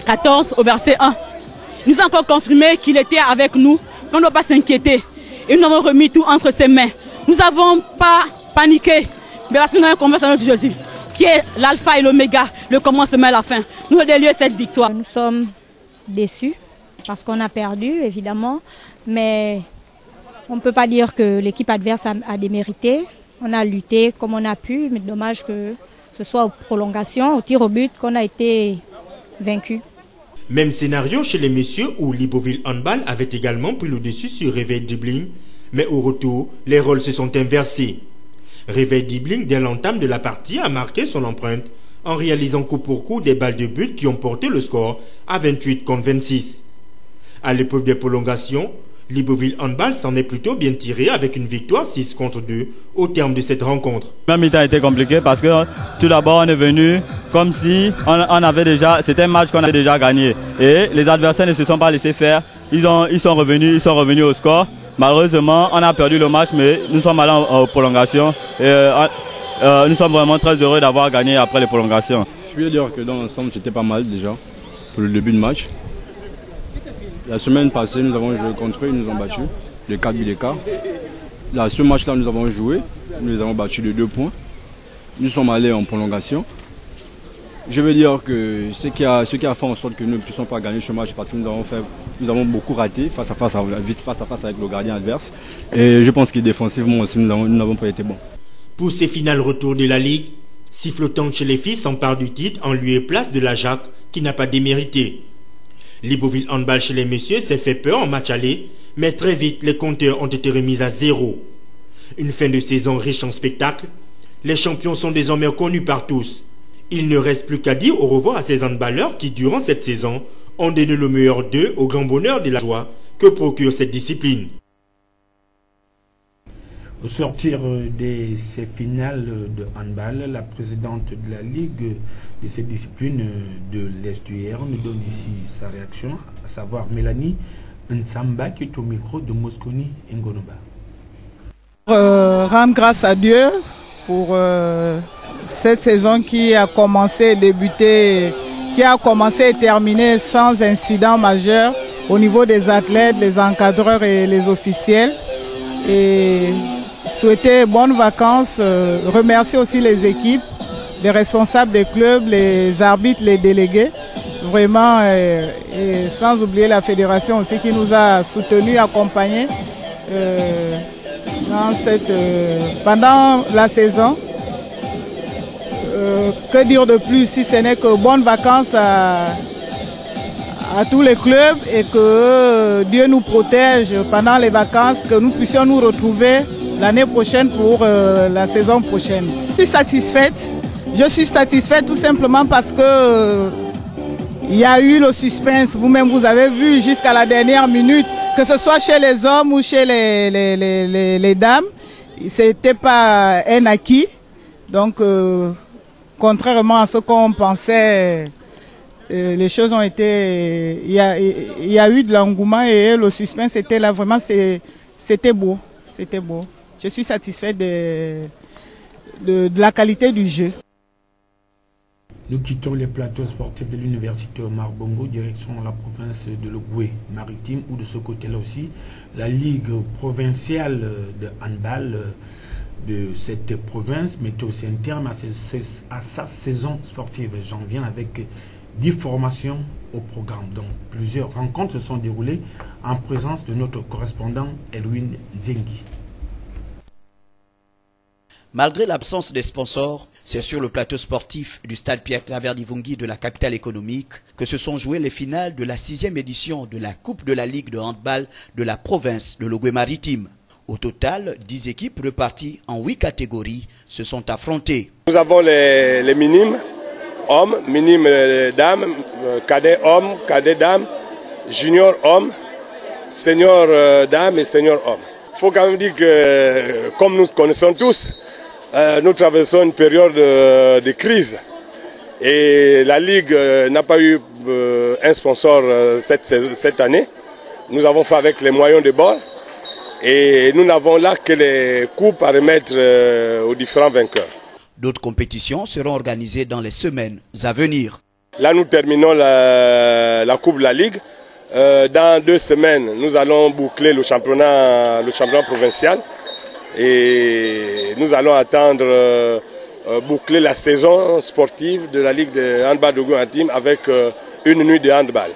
14 au verset 1. Il nous a encore confirmé qu'il était avec nous, qu'on ne doit pas s'inquiéter. Et nous avons remis tout entre ses mains. Nous n'avons pas paniqué, mais parce que nous avons confiance en notre Jésus, qui est l'alpha et l'oméga, le commencement et la fin. Nous avons délié cette victoire. Nous sommes déçus parce qu'on a perdu, évidemment, mais on ne peut pas dire que l'équipe adverse a démérité. On a lutté comme on a pu, mais dommage que ce soit aux prolongations, au tir au but, qu'on a été vaincu. Même scénario chez les messieurs où Libreville Handball avait également pris le dessus sur Réveil Dribbling, mais au retour, les rôles se sont inversés. Réveil Dribbling, dès l'entame de la partie, a marqué son empreinte en réalisant coup pour coup des balles de but qui ont porté le score à 28 contre 26. À l'épreuve des prolongations, Libreville Handball s'en est plutôt bien tiré avec une victoire 6 contre 2 au terme de cette rencontre. La mi-temps a été compliqué parce que tout d'abord on est venu comme si on avait déjà, c'était un match qu'on avait déjà gagné et les adversaires ne se sont pas laissés faire. Ils sont revenus au score. Malheureusement, on a perdu le match, mais nous sommes allés en prolongation et nous sommes vraiment très heureux d'avoir gagné après les prolongations. Je veux dire que dans l'ensemble c'était pas mal déjà pour le début de match. La semaine passée, nous avons joué contre eux, ils nous ont battus, de 4 buts d'écart. Là, ce match-là, nous avons joué, nous les avons battus de 2 points. Nous sommes allés en prolongation. Je veux dire que ce qui a fait en sorte que nous ne puissions pas gagner ce match, parce que nous avons beaucoup raté face à face avec le gardien adverse. Et je pense que défensivement aussi, nous n'avons pas été bons. Pour ces finales retour de la Ligue, Sifflotant chez les filles s'empare du titre en lieu et place de la Jacques, qui n'a pas démérité. Libreville Handball chez les messieurs s'est fait peur en match aller, mais très vite les compteurs ont été remis à 0. Une fin de saison riche en spectacles. Les champions sont désormais connus par tous. Il ne reste plus qu'à dire au revoir à ces handballeurs qui, durant cette saison, ont donné le meilleur d'eux au grand bonheur de la joie que procure cette discipline. Au sortir de ces finales de handball, la présidente de la Ligue de cette discipline de l'Estuaire nous donne ici sa réaction, à savoir Mélanie Nsamba qui est au micro de Mosconi Ngonoba. Rendre grâce à Dieu pour cette saison qui a commencé et terminé sans incident majeur au niveau des athlètes, des encadreurs et les officiels. Et souhaiter bonnes vacances, remercier aussi les équipes, les responsables des clubs, les arbitres, les délégués, vraiment, et sans oublier la fédération aussi qui nous a soutenus, accompagnés pendant la saison. Que dire de plus si ce n'est que bonnes vacances à tous les clubs et que Dieu nous protège pendant les vacances, que nous puissions nous retrouver l'année prochaine pour la saison prochaine. Je suis satisfaite tout simplement parce que il y a eu le suspense. Vous-même vous avez vu jusqu'à la dernière minute, que ce soit chez les hommes ou chez les dames, c'était pas un acquis. Donc contrairement à ce qu'on pensait, les choses ont été, il y a eu de l'engouement et le suspense était là, vraiment c'était beau, Je suis satisfaite de la qualité du jeu. Nous quittons les plateaux sportifs de l'université Omar Bongo, direction la province de l'Ogooué maritime, où de ce côté-là aussi, la Ligue provinciale de handball de cette province met aussi un terme à sa saison sportive. J'en viens avec 10 formations au programme. Donc plusieurs rencontres se sont déroulées en présence de notre correspondant Elwin Dzengi. Malgré l'absence des sponsors, c'est sur le plateau sportif du stade Pierre-Claver-Divungui de la capitale économique que se sont jouées les finales de la 6e édition de la Coupe de la Ligue de handball de la province de l'Ogooué maritime. Au total, 10 équipes reparties en 8 catégories se sont affrontées. Nous avons les minimes hommes, minimes dames, cadets hommes, cadets dames, junior hommes, senior dames et senior hommes. Il faut quand même dire que, comme nous connaissons tous, nous traversons une période de crise. Et la Ligue n'a pas eu un sponsor cette année. Nous avons fait avec les moyens de bord. Et nous n'avons là que les coupes à remettre aux différents vainqueurs. D'autres compétitions seront organisées dans les semaines à venir. Là, nous terminons la Coupe de la Ligue. Dans 2 semaines, nous allons boucler le championnat provincial. Et nous allons attendre boucler la saison sportive de la Ligue de handball de l'Ogooué maritime avec une nuit de handball.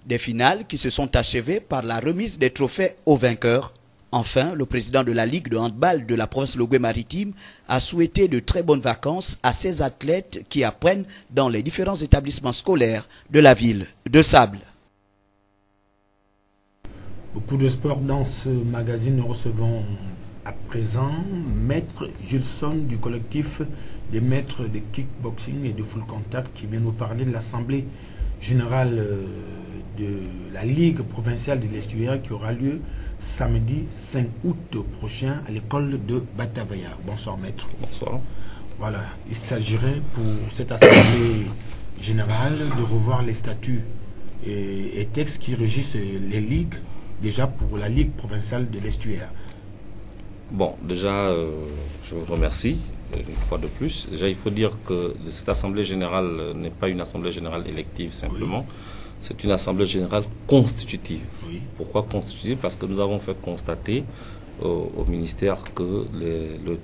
Des finales qui se sont achevées par la remise des trophées aux vainqueurs. Enfin, le président de la Ligue de handball de la province Logoué-Maritime a souhaité de très bonnes vacances à ses athlètes qui apprennent dans les différents établissements scolaires de la ville de Sable. Beaucoup de sport dans ce magazine. Nous recevons à présent Maître Gilson du collectif des maîtres de kickboxing et de full contact qui vient nous parler de l'Assemblée générale de la Ligue provinciale de l'Estuaire qui aura lieu samedi 5 août prochain à l'école de Batavaya. Bonsoir Maître. Bonsoir. Voilà, il s'agirait pour cette Assemblée générale de revoir les statuts et textes qui régissent les ligues, déjà pour la Ligue provinciale de l'Estuaire. Bon, déjà, je vous remercie une fois de plus. Déjà, il faut dire que cette Assemblée générale n'est pas une Assemblée générale élective simplement. Oui. C'est une Assemblée générale constitutive. Oui. Pourquoi constitutive? Parce que nous avons fait constater au ministère que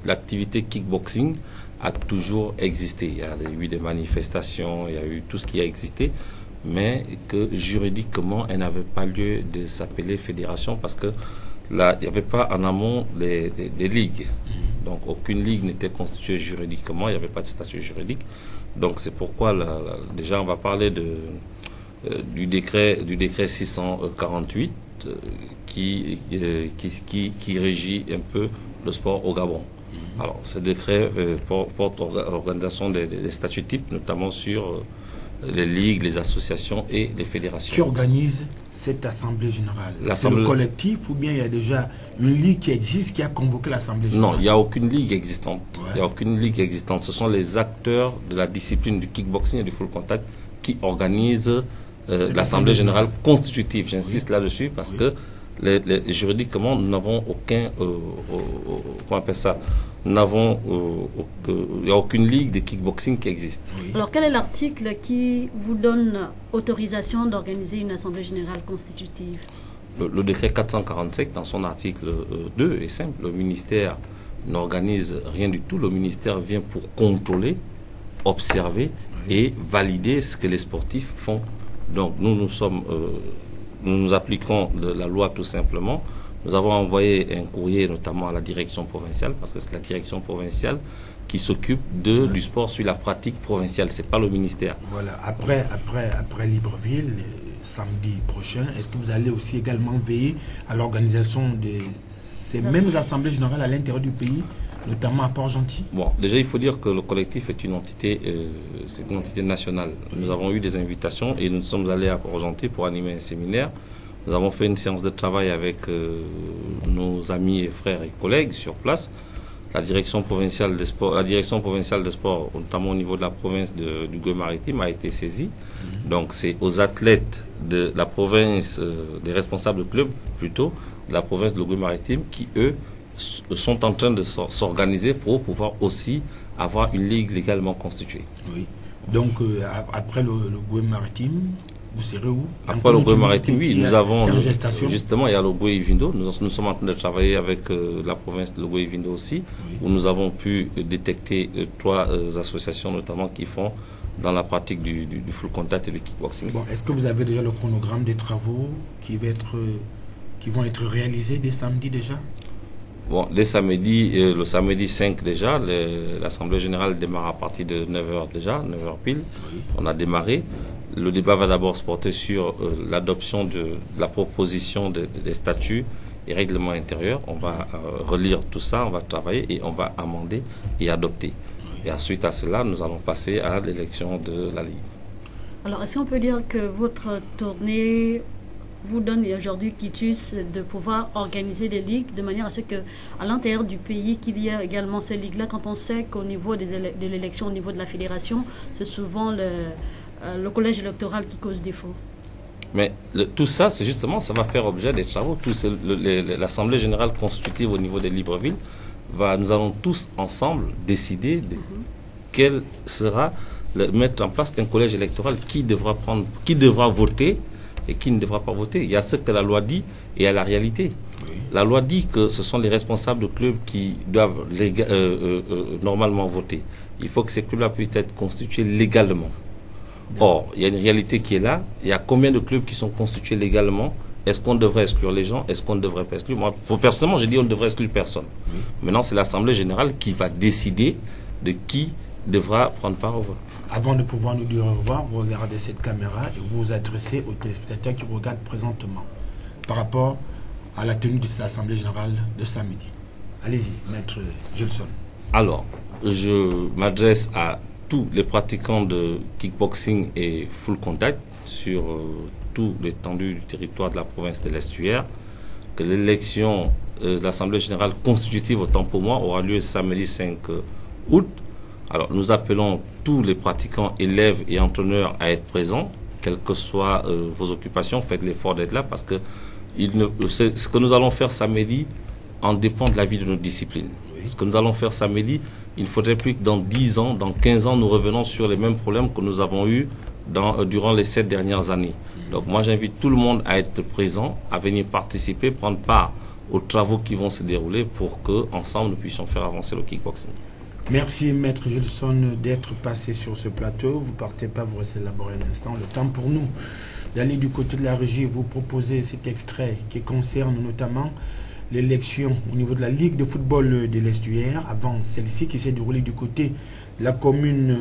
l'activité kickboxing a toujours existé. Il y a eu des manifestations, il y a eu tout ce qui a existé, mais que juridiquement, elle n'avait pas lieu de s'appeler fédération parce que là, il n'y avait pas en amont des ligues. Donc, aucune ligue n'était constituée juridiquement, il n'y avait pas de statut juridique. Donc, c'est pourquoi, déjà, on va parler du décret 648 qui régit un peu le sport au Gabon. Alors, ce décret porte organisation des statuts types, notamment sur les ligues, les associations et les fédérations. Qui organise cette Assemblée générale? C'est le collectif ou bien il y a déjà une ligue qui existe qui a convoqué l'Assemblée générale? Non, il n'y a aucune ligue existante. Ouais. Il n'y a aucune ligue existante. Ce sont les acteurs de la discipline du kickboxing et du full contact qui organisent l'Assemblée générale constitutive. J'insiste là-dessus parce que juridiquement, nous n'avons aucun... comment on appelle ça? Il n'y a aucune ligue de kickboxing qui existe. Oui. Alors, quel est l'article qui vous donne autorisation d'organiser une Assemblée générale constitutive? Le décret 445, dans son article 2, est simple. Le ministère n'organise rien du tout. Le ministère vient pour contrôler, observer et valider ce que les sportifs font. Donc, nous appliquons la loi tout simplement. Nous avons envoyé un courrier notamment à la direction provinciale, parce que c'est la direction provinciale qui s'occupe du sport sur la pratique provinciale, ce n'est pas le ministère. Voilà, après Libreville, samedi prochain, est-ce que vous allez aussi également veiller à l'organisation de ces mêmes assemblées générales à l'intérieur du pays, notamment à Port-Gentil? Bon, déjà il faut dire que le collectif est une entité, nationale. Nous avons eu des invitations et nous sommes allés à Port-Gentil pour animer un séminaire. Nous avons fait une séance de travail avec nos amis et frères et collègues sur place. La direction provinciale des sports, notamment au niveau de la province du Goué-Maritime, a été saisie. Donc c'est aux athlètes de la province, des responsables de club plutôt, de la province de Goué-Maritime, qui eux sont en train de s'organiser pour pouvoir aussi avoir une ligue légalement constituée. Oui. Donc après le Goué-Maritime, vous serez où? Après le Goué-Maritime, oui, nous avons justement, il y a le Goué-Vindo. Nous sommes en train de travailler avec la province de Goué-Vindo aussi, où nous avons pu détecter 3 associations notamment qui font dans la pratique du full contact et du kickboxing. Bon, est-ce que vous avez déjà le chronogramme des travaux qui vont être réalisés dès samedi déjà? Bon, dès samedi, le samedi 5 déjà, l'Assemblée générale démarre à partir de 9h déjà, 9h pile. Oui. On a démarré. Le débat va d'abord se porter sur l'adoption de la proposition des statuts et règlements intérieurs. On va relire tout ça, on va travailler et on va amender et adopter. Et ensuite à cela, nous allons passer à l'élection de la Ligue. Alors, est-ce qu'on peut dire que votre tournée vous donne aujourd'hui quitus de pouvoir organiser des ligues de manière à ce qu'à l'intérieur du pays, qu'il y ait également ces ligues-là, quand on sait qu'au niveau de l'élection, au niveau de la fédération, c'est souvent le collège électoral qui cause défaut? Mais tout ça, c'est justement, ça va faire objet des travaux. L'Assemblée générale constitutive au niveau des Libreville, nous allons tous ensemble décider de quel sera, mettre en place un collège électoral qui devra voter et qui ne devra pas voter. Il y a ce que la loi dit et il y a la réalité. Oui. La loi dit que ce sont les responsables de clubs qui doivent normalement voter. Il faut que ces clubs-là puissent être constitués légalement. Or, il y a une réalité qui est là. Il y a combien de clubs qui sont constitués légalement Est-ce qu'on devrait exclure les gens? Est-ce qu'on ne devrait pas exclure? Moi, personnellement, j'ai dit on ne devrait exclure personne. Oui. Maintenant, c'est l'Assemblée générale qui va décider de qui devra prendre part au vote. Avant de pouvoir nous dire au revoir, vous regardez cette caméra et vous vous adressez aux téléspectateurs qui regardent présentement par rapport à la tenue de l'Assemblée générale de samedi. Allez-y, Maître Gilson. Alors, je m'adresse à tous les pratiquants de kickboxing et full contact sur tout l'étendue du territoire de la province de l'Estuaire, que l'élection de l'Assemblée générale constitutive, autant pour moi, aura lieu samedi 5 août. Alors, nous appelons tous les pratiquants, élèves et entraîneurs à être présents, quelles que soient vos occupations, faites l'effort d'être là, parce que ce que nous allons faire samedi en dépend de la vie de nos disciplines. Ce que nous allons faire samedi, il ne faudrait plus que dans 10 ans, dans 15 ans, nous revenons sur les mêmes problèmes que nous avons eus durant les 7 dernières années. Donc moi, j'invite tout le monde à être présent, à venir participer, prendre part aux travaux qui vont se dérouler pour qu'ensemble, nous puissions faire avancer le kickboxing. Merci, Maître Gilson, d'être passé sur ce plateau. Vous ne partez pas, vous restez élaborer un instant. Le temps pour nous d'aller du côté de la régie, vous proposer cet extrait qui concerne notamment l'élection au niveau de la Ligue de football de l'Estuaire, avant celle-ci qui s'est déroulée du côté de la commune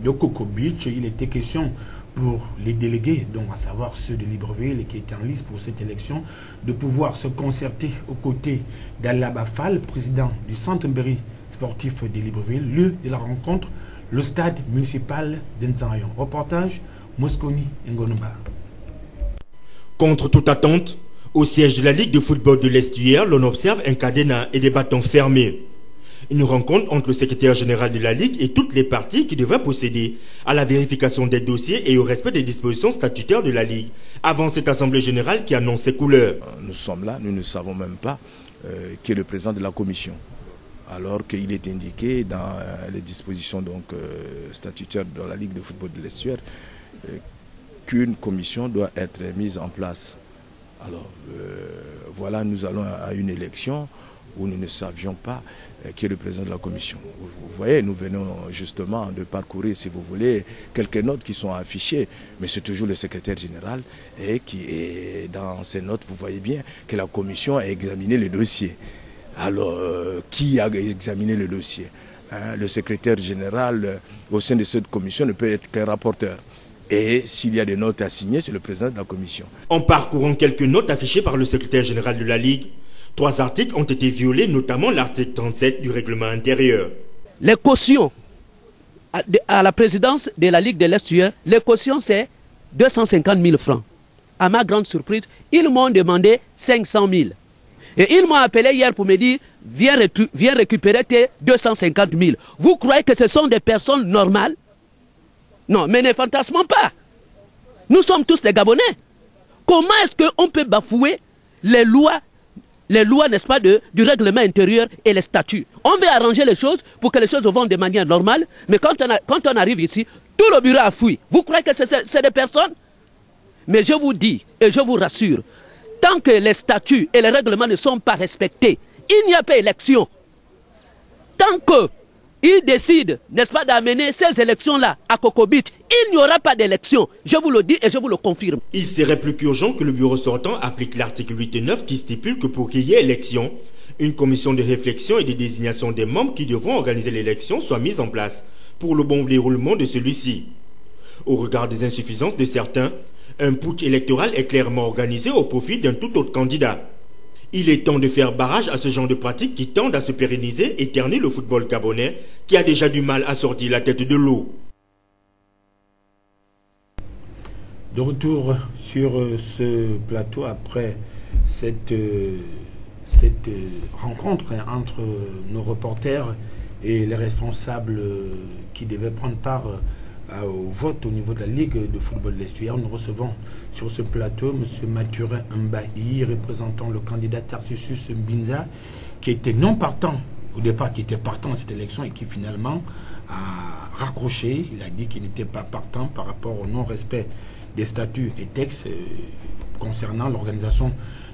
de Coco Beach. Il était question pour les délégués, donc à savoir ceux de Libreville qui étaient en liste pour cette élection, de pouvoir se concerter aux côtés d'Alaba Fall, président du Centre Mbéry sportif de Libreville, lieu de la rencontre, le stade municipal d'Enzarion. Reportage, Mosconi Ngonomba. Contre toute attente, au siège de la Ligue de football de l'Estuaire, l'on observe un cadenas et des bâtons fermés. Une rencontre entre le secrétaire général de la Ligue et toutes les parties qui devraient procéder à la vérification des dossiers et au respect des dispositions statutaires de la Ligue, avant cette assemblée générale qui annonce ses couleurs. Nous sommes là, nous ne savons même pas qui est le président de la commission, alors qu'il est indiqué dans les dispositions statutaires de la Ligue de football de l'Estuaire qu'une commission doit être mise en place. Alors voilà, nous allons à une élection où nous ne savions pas qui est le président de la commission. Vous voyez, nous venons justement de parcourir, si vous voulez, quelques notes qui sont affichées, mais c'est toujours le secrétaire général et qui est dans ces notes, vous voyez bien que la commission a examiné le dossier. Alors, qui a examiné le dossier? Le secrétaire général au sein de cette commission ne peut être qu'un rapporteur. Et s'il y a des notes à signer, c'est le président de la commission. En parcourant quelques notes affichées par le secrétaire général de la Ligue, 3 articles ont été violés, notamment l'article 37 du règlement intérieur. Les cautions à la présidence de la Ligue de l'Estuaire, les cautions c'est 250 000 francs. À ma grande surprise, ils m'ont demandé 500 000. Et ils m'ont appelé hier pour me dire, viens récupérer tes 250 000. Vous croyez que ce sont des personnes normales? Non, mais ne fantasmons pas. Nous sommes tous des Gabonais. Comment est-ce qu'on peut bafouer les lois, n'est-ce pas, du règlement intérieur et les statuts? On veut arranger les choses pour que les choses vont de manière normale, mais quand on arrive ici, tout le bureau a fouillé. Vous croyez que c'est des personnes? Mais je vous dis, et je vous rassure, tant que les statuts et les règlements ne sont pas respectés, il n'y a pas d'élection. Tant que ils décident, n'est-ce pas, d'amener ces élections-là à Coco Beach, il n'y aura pas d'élection. Je vous le dis et je vous le confirme. Il serait plus qu'urgent que le bureau sortant applique l'article 8 et 9 qui stipule que pour qu'il y ait élection, une commission de réflexion et de désignation des membres qui devront organiser l'élection soit mise en place pour le bon déroulement de celui-ci. Au regard des insuffisances de certains, un putsch électoral est clairement organisé au profit d'un tout autre candidat. Il est temps de faire barrage à ce genre de pratiques qui tendent à se pérenniser et ternir le football gabonais qui a déjà du mal à sortir la tête de l'eau. De retour sur ce plateau après cette rencontre entre nos reporters et les responsables qui devaient prendre part au vote au niveau de la Ligue de football de l'Estuaire. Nous recevons sur ce plateau M. Mathurin Mbahi, représentant le candidat Tarcissus Mbinza, qui était non partant, au départ qui était partant à cette élection et qui finalement a raccroché. Il a dit qu'il n'était pas partant par rapport au non-respect des statuts et textes concernant l'organisation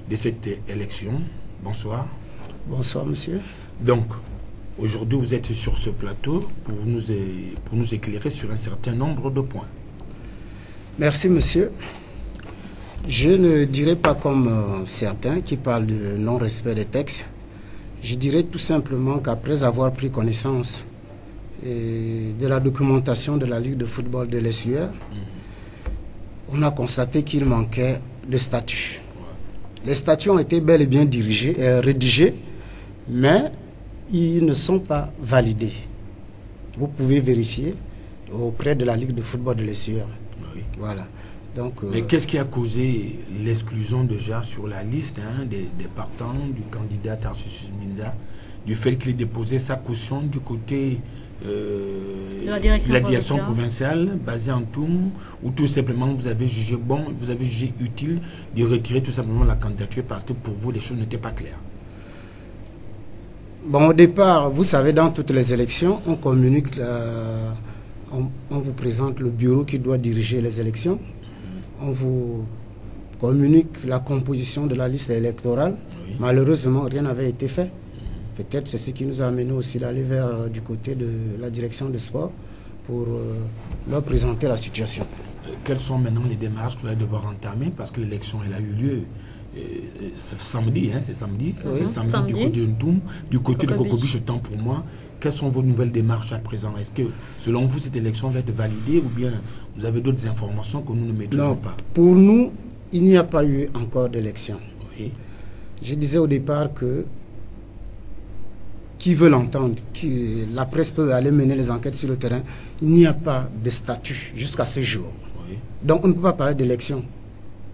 de cette élection. Bonsoir. Bonsoir, monsieur. Donc, aujourd'hui, vous êtes sur ce plateau pour nous éclairer sur un certain nombre de points. Merci, monsieur. Je ne dirais pas comme certains qui parlent de non-respect des textes. Je dirais tout simplement qu'après avoir pris connaissance de la documentation de la Ligue de football de l'Essuaire, on a constaté qu'il manquait de statuts. Les statuts ont été bel et bien rédigés, mais ils ne sont pas validés. Vous pouvez vérifier auprès de la Ligue de football de l'Essuaire. Oui. Voilà. Donc, mais qu'est-ce qui a causé l'exclusion déjà sur la liste des partants du candidat Tarcissus Minza, du fait qu'il ait déposé sa caution du côté de la direction provinciale basée en Toum, ou tout simplement vous avez jugé utile de retirer tout simplement la candidature parce que pour vous les choses n'étaient pas claires? Bon, au départ, vous savez, dans toutes les élections, on communique, on vous présente le bureau qui doit diriger les élections. On vous communique la composition de la liste électorale. Oui. Malheureusement, rien n'avait été fait. Peut-être c'est ce qui nous a amené aussi d'aller vers du côté de la direction des sports pour leur présenter la situation. Quelles sont maintenant les démarches que vous allez devoir entamer, parce que l'élection elle a eu lieu samedi, c'est samedi, oui. C'est samedi du côté de Ntoum, du côté de Kokobiche, autant pour moi. Quelles sont vos nouvelles démarches à présent? Est-ce que, selon vous, cette élection va être validée ou bien vous avez d'autres informations que nous ne maîtrisons pas? Pour nous, il n'y a pas eu encore d'élection. Oui. Je disais au départ que qui veut l'entendre, la presse peut aller mener les enquêtes sur le terrain, il n'y a pas de statut jusqu'à ce jour. Oui. Donc on ne peut pas parler d'élection.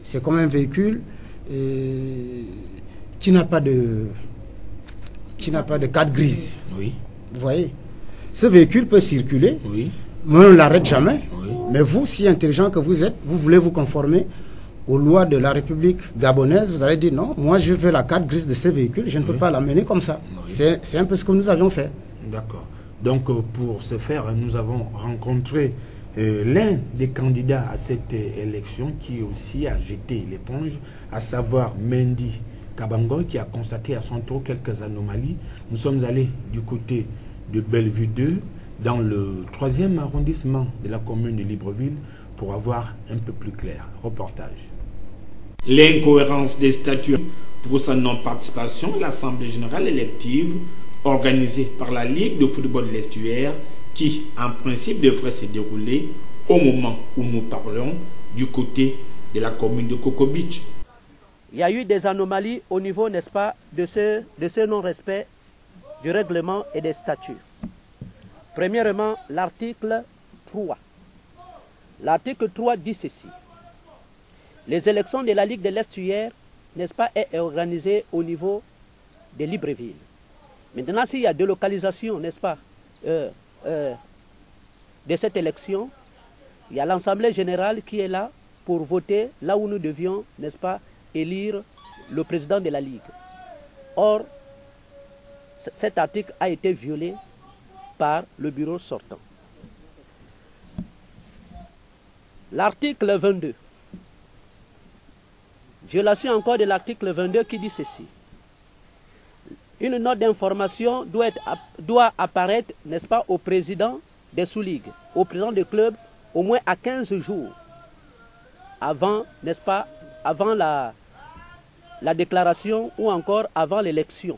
C'est comme un véhicule qui n'a pas de carte grise. Oui. Vous voyez, ce véhicule peut circuler, oui. Mais on ne l'arrête jamais. Oui. Mais vous, si intelligent que vous êtes, vous voulez vous conformer aux lois de la République gabonaise, vous allez dire non, moi je veux la carte grise de ce véhicule, je ne peux pas l'amener comme ça. Oui. C'est un peu ce que nous avions fait. D'accord. Donc pour ce faire, nous avons rencontré l'un des candidats à cette élection qui aussi a jeté l'éponge, à savoir Mendy Kabango, qui a constaté à son tour quelques anomalies. Nous sommes allés du côté de Bellevue 2, dans le 3e arrondissement de la commune de Libreville, pour avoir un peu plus clair. Reportage. L'incohérence des statuts pour sa non-participation à l'Assemblée générale élective organisée par la Ligue de football de l'Estuaire, qui en principe devrait se dérouler au moment où nous parlons du côté de la commune de Kokobiche. Il y a eu des anomalies au niveau, n'est-ce pas, de ce non-respect du règlement et des statuts. Premièrement, l'article 3. L'article 3 dit ceci. Les élections de la Ligue de l'Estuaire, n'est-ce pas, est organisée au niveau de Libreville. Maintenant, s'il y a délocalisation, n'est-ce pas, de cette élection, il y a l'Assemblée générale qui est là pour voter là où nous devions, n'est-ce pas, élire le président de la Ligue. Or, cet article a été violé par le bureau sortant. L'article 22. Violation encore de l'article 22 qui dit ceci. Une note d'information doit apparaître, n'est-ce pas, au président des sous-ligues, au président des clubs, au moins à 15 jours avant, n'est-ce pas, avant la déclaration ou encore avant l'élection.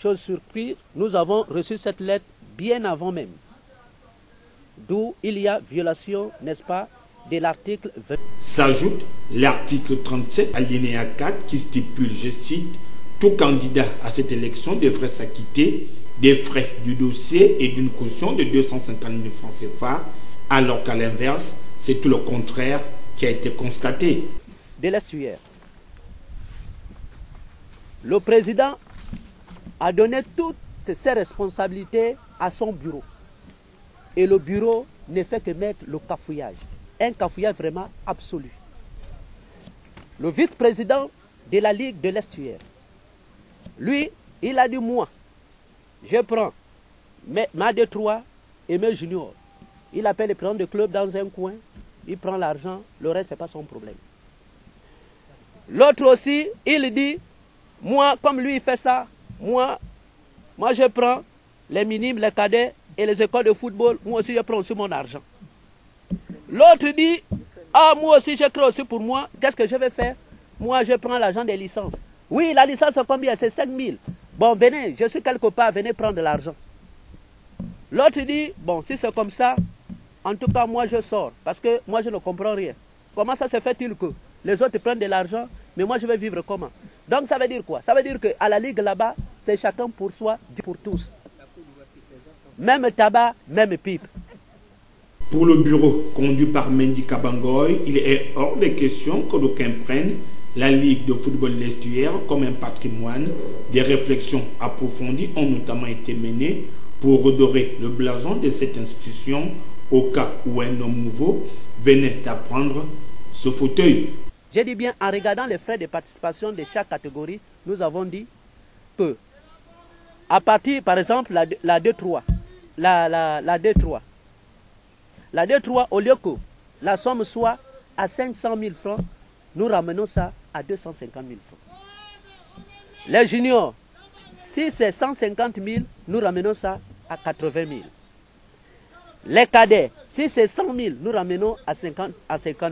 Chose surprise, nous avons reçu cette lettre bien avant même. D'où il y a violation, n'est-ce pas, de l'article 20. S'ajoute l'article 37, alinéa 4, qui stipule, je cite, « Tout candidat à cette élection devrait s'acquitter des frais du dossier et d'une caution de 250 000 francs CFA, alors qu'à l'inverse, c'est tout le contraire qui a été constaté. » De l'Estuaire. Le président a donné toutes ses responsabilités à son bureau. Et le bureau ne fait que mettre le cafouillage. Un cafouillage vraiment absolu. Le vice-président de la Ligue de l'Estuaire, lui, il a dit, moi, je prends ma D3 et mes juniors. Il appelle les présidents de club dans un coin, il prend l'argent, le reste, ce n'est pas son problème. L'autre aussi, il dit, moi, comme lui, il fait ça, moi je prends les minimes, les cadets et les écoles de football, moi aussi, je prends aussi mon argent. L'autre dit, Ah, moi aussi, j'ai cru aussi pour moi. Qu'est-ce que je vais faire? Moi, je prends l'argent des licences. Oui, la licence, c'est combien? C'est 5 000. Bon, venez, je suis quelque part, venez prendre de l'argent. L'autre dit, bon, si c'est comme ça, en tout cas, moi, je sors. Parce que moi, je ne comprends rien. Comment ça se fait-il que les autres prennent de l'argent, mais moi, je vais vivre comment? Donc, ça veut dire quoi? Ça veut dire qu'à la ligue là-bas, c'est chacun pour soi, pour tous. Même tabac, même pipe. Pour le bureau conduit par Mendy Kabangoy, il est hors de question que d'aucuns prennent la Ligue de football de l'estuaire comme un patrimoine. Des réflexions approfondies ont notamment été menées pour redorer le blason de cette institution au cas où un homme nouveau venait à prendre ce fauteuil. J'ai dit bien, en regardant les frais de participation de chaque catégorie, nous avons dit que à partir, par exemple, la D3, la D3, la D3, au lieu que la somme soit à 500 000 francs, nous ramenons ça à 250 000 francs. Les juniors, si c'est 150 000, nous ramenons ça à 80 000. Les cadets, si c'est 100 000, nous ramenons à 50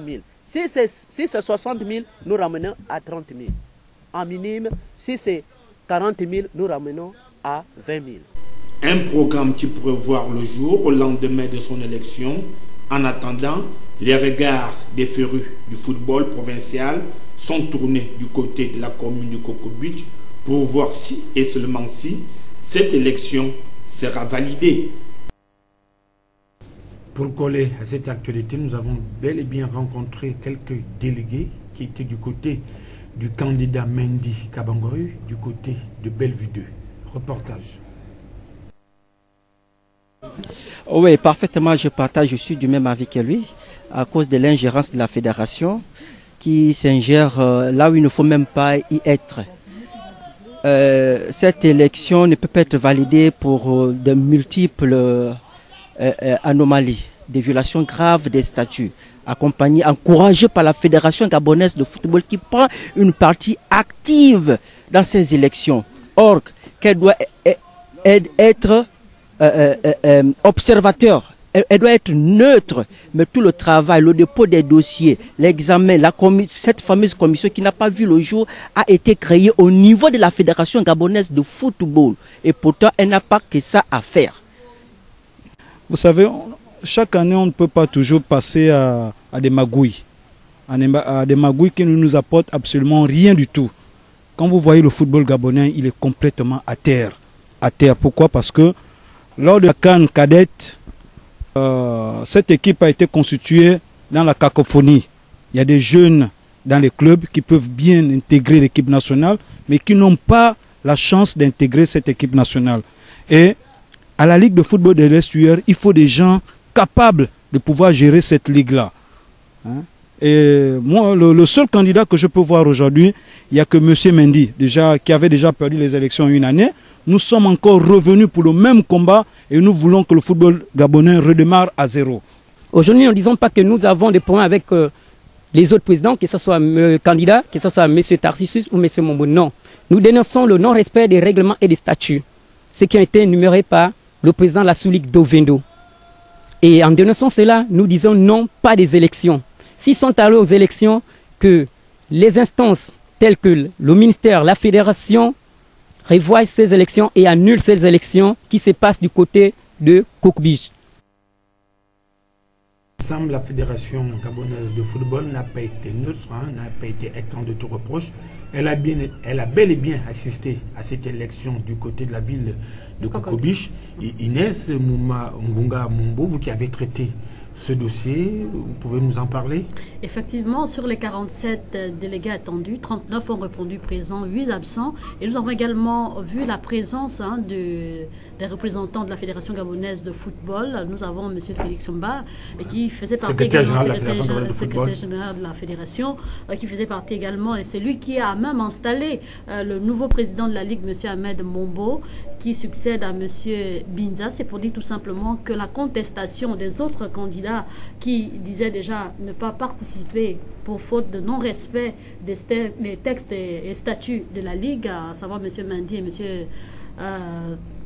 000. Si c'est 60 000, nous ramenons à 30 000. En minime, si c'est 40 000, nous ramenons à 20 000. Un programme qui pourrait voir le jour au lendemain de son élection. En attendant, les regards des férus du football provincial sont tournés du côté de la commune de Coco Beach pour voir si et seulement si cette élection sera validée. Pour coller à cette actualité, nous avons bel et bien rencontré quelques délégués qui étaient du côté du candidat Mendy Kabangoy, du côté de Bellevue 2. Reportage. Oui, parfaitement, je suis du même avis que lui, à cause de l'ingérence de la fédération qui s'ingère là où il ne faut même pas y être. Cette élection ne peut pas être validée pour de multiples anomalies, des violations graves des statuts, encouragées par la Fédération gabonaise de football qui prend une partie active dans ces élections. Or, qu'elle doit être observateur, elle doit être neutre, mais tout le travail, le dépôt des dossiers, l'examen, cette fameuse commission qui n'a pas vu le jour a été créée au niveau de la Fédération gabonaise de football. Et pourtant, elle n'a pas que ça à faire. Vous savez, chaque année, on ne peut pas toujours passer à des magouilles. À des magouilles qui ne nous apportent absolument rien du tout. Quand vous voyez le football gabonais, il est complètement à terre. À terre. Pourquoi? Parce que lors de la CAN cadette, cette équipe a été constituée dans la cacophonie. Il y a des jeunes dans les clubs qui peuvent bien intégrer l'équipe nationale, mais qui n'ont pas la chance d'intégrer cette équipe nationale. Et à la Ligue de football de l'estuaire, il faut des gens capables de pouvoir gérer cette ligue-là. Et moi, le seul candidat que je peux voir aujourd'hui, il n'y a que M. Mendy, qui avait déjà perdu les élections une année. Nous sommes encore revenus pour le même combat et nous voulons que le football gabonais redémarre à zéro. Aujourd'hui, nous ne disons pas que nous avons des points avec les autres présidents, que ce soit le candidat, que ce soit M. Tarcissus ou M. Mombo. Non. Nous dénonçons le non-respect des règlements et des statuts, ce qui a été énuméré par le président de la sous-ligue d'Ovendo. Et en dénonçant cela, nous disons non, pas des élections. S'ils sont allés aux élections, que les instances telles que le ministère, la fédération, revoient ces élections et annulent ces élections qui se passent du côté de Kokbich. Ensemble, la Fédération gabonaise de football n'a pas été neutre, n'a pas été exempte de tout reproche. Elle a bel et bien assisté à cette élection du côté de la ville de Kokobich. Et Inès Ngunga Mumbo, vous qui avez traité ce dossier, vous pouvez nous en parler? Effectivement, sur les 47 délégués attendus, 39 ont répondu présents, 8 absents. Et nous avons également vu la présence des représentants de la Fédération gabonaise de football. Nous avons M. Félix Mba, qui faisait partie également secrétaire général de la Fédération, qui faisait partie également, et c'est lui qui a même installé le nouveau président de la Ligue, M. Ahmed Mombo, qui succède à M. Binza. C'est pour dire tout simplement que la contestation des autres candidats qui disaient déjà ne pas participer pour faute de non-respect des textes et statuts de la Ligue, à savoir M. Mendy et M.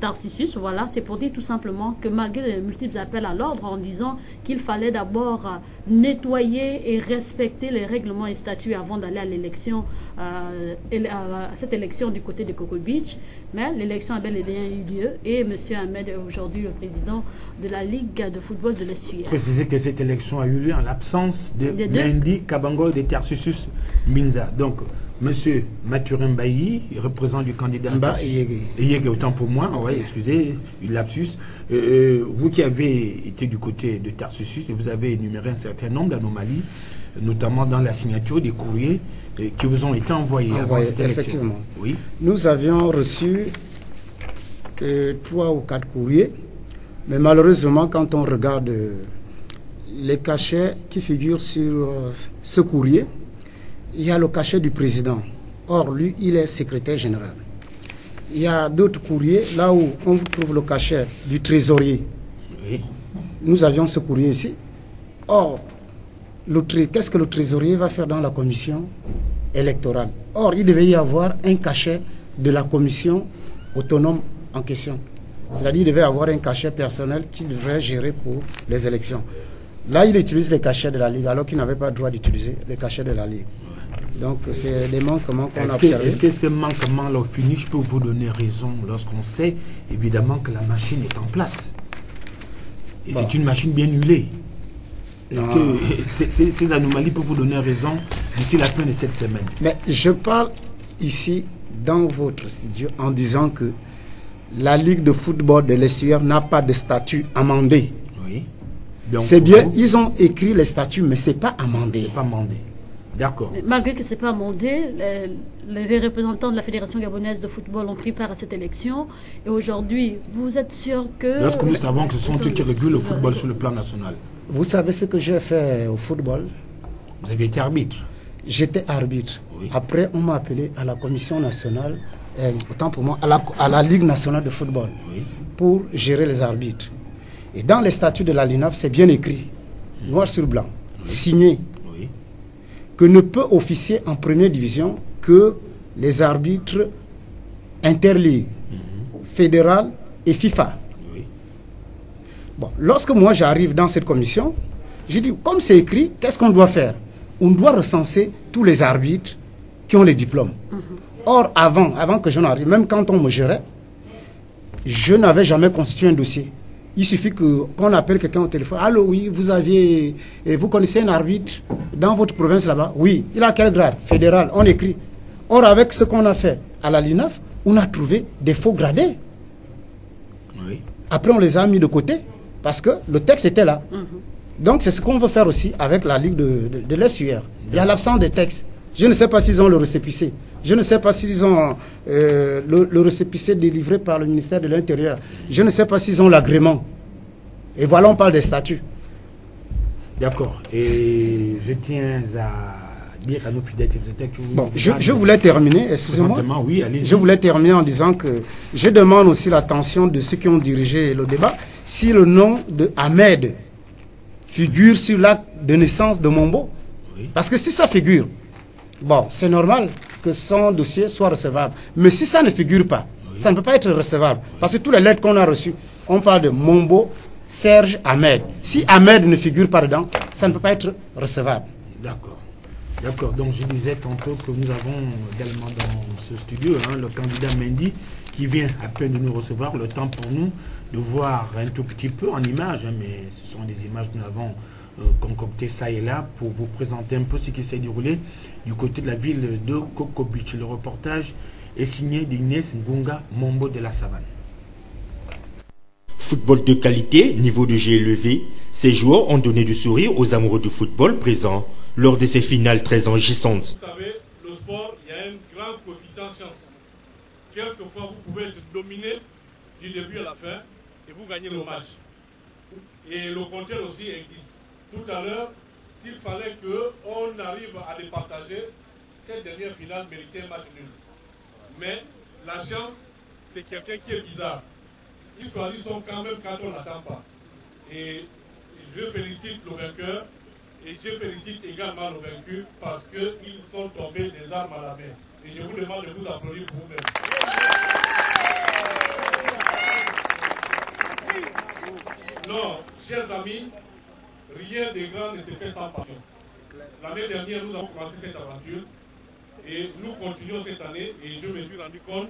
Tarcissus, voilà, c'est pour dire tout simplement que malgré les multiples appels à l'ordre en disant qu'il fallait d'abord nettoyer et respecter les règlements et statuts avant d'aller à l'élection, à cette élection du côté de Coco Beach, mais l'élection a bel et bien eu lieu et M. Ahmed est aujourd'hui le président de la Ligue de football de l'Essuyer. Précisez que cette élection a eu lieu en l'absence de Mendy Kabango et de Tarcissus Minza. Donc, Monsieur Mathurin Bailly, représentant du candidat Yégué, autant pour moi, ouais, excusez, une lapsus. Vous qui avez été du côté de Tarcissus, vous avez énuméré un certain nombre d'anomalies, notamment dans la signature des courriers qui vous ont été envoyés avant cette élection. Effectivement. Oui. Nous avions reçu 3 ou 4 courriers, mais malheureusement, quand on regarde les cachets qui figurent sur ce courrier, il y a le cachet du président. Or, lui, il est secrétaire général. Il y a d'autres courriers, là où on trouve le cachet du trésorier. Oui. Nous avions ce courrier ici. Or, qu'est-ce que le trésorier va faire dans la commission électorale? Or, il devait y avoir un cachet de la commission autonome en question. C'est-à-dire qu'il devait y avoir un cachet personnel qui devrait gérer pour les élections. Là, il utilise les cachets de la Ligue, alors qu'il n'avait pas le droit d'utiliser les cachets de la Ligue. Donc, c'est des manquements qu'on a observés. Est-ce que ces manquements, là, au finish, peuvent vous donner raison lorsqu'on sait, évidemment, que la machine est en place? Et c'est une machine bien huilée. Est-ce que ces anomalies peuvent vous donner raison d'ici la fin de cette semaine? Mais je parle ici, dans votre studio, en disant que la Ligue de football de l'Essuyer n'a pas de statut amendé. Oui. C'est bien, ils ont écrit les statuts, mais ce n'est pas amendé. C'est pas amendé. D'accord. Malgré que ce n'est pas amendé, les représentants de la Fédération gabonaise de football ont pris part à cette élection. Et aujourd'hui, vous êtes sûr que... Lorsque nous savons que ce sont eux qui régulent le football sur le plan national. Vous savez ce que j'ai fait au football? Vous avez été arbitre? J'étais arbitre. Oui. Après, on m'a appelé à la commission nationale, autant pour moi, à la Ligue nationale de football, oui, pour gérer les arbitres. Et dans les statuts de la LINAF, c'est bien écrit, noir sur blanc, signé, que ne peut officier en première division que les arbitres interligues, fédérales et FIFA. Bon, lorsque moi j'arrive dans cette commission, je dis, comme c'est écrit, qu'est-ce qu'on doit faire? On doit recenser tous les arbitres qui ont les diplômes. Or, avant que je n'arrive, même quand on me gérait, je n'avais jamais constitué un dossier. Il suffit qu'on appelle quelqu'un au téléphone. Allô, oui, vous connaissez un arbitre dans votre province là-bas? Oui. Il a quel grade? Fédéral. On écrit. Or, avec ce qu'on a fait à la LINAF, on a trouvé des faux gradés. Oui. Après, on les a mis de côté parce que le texte était là. Donc, c'est ce qu'on veut faire aussi avec la Ligue de l'Essuyer. Il y a l'absence de texte. Je ne sais pas s'ils ont le récépissé. Je ne sais pas s'ils ont le récépissé délivré par le ministère de l'Intérieur. Je ne sais pas s'ils ont l'agrément. Et voilà, on parle des statuts. D'accord. Et je tiens à dire à nos fidèles que bon, je voulais terminer, excusez-moi. Oui, allez-y. Je voulais terminer en disant que je demande aussi l'attention de ceux qui ont dirigé le débat. Si le nom de Ahmed figure sur l'acte de naissance de Mombo, parce que si ça figure, bon, c'est normal que son dossier soit recevable. Mais si ça ne figure pas, ça ne peut pas être recevable. Parce que toutes les lettres qu'on a reçues, on parle de Mombo, Serge, Ahmed. Si Ahmed ne figure pas dedans, ça ne peut pas être recevable. D'accord. D'accord. Donc je disais tantôt que nous avons également dans ce studio le candidat Mendy qui vient à peine de nous recevoir. Le temps pour nous de voir un tout petit peu en images, mais ce sont des images que nous avons concocté ça et là pour vous présenter un peu ce qui s'est déroulé du côté de la ville de Coco Beach. Le reportage est signé d'Inès Ngunga Mombo de la Savane. Football de qualité, niveau de jeu élevé, ces joueurs ont donné du sourire aux amoureux du football présents lors de ces finales très enrichissantes. Vous savez, le sport, il y a un grand coefficient chance. Quelquefois, vous pouvez être dominé du début à la fin et vous gagnez le match. Et le contraire aussi existe. Tout à l'heure, s'il fallait qu'on arrive à départager, cette dernière finale méritait un match nul. Mais la chance, c'est quelqu'un qui est bizarre. Ils choisissent quand même quand on n'attend pas. Et je félicite le vainqueur et je félicite également le vaincu parce qu'ils sont tombés des armes à la main. Et je vous demande de vous applaudir pour vous-même. Non, chers amis, rien de grand ne se fait sans passion. L'année dernière, nous avons commencé cette aventure et nous continuons cette année et je me suis rendu compte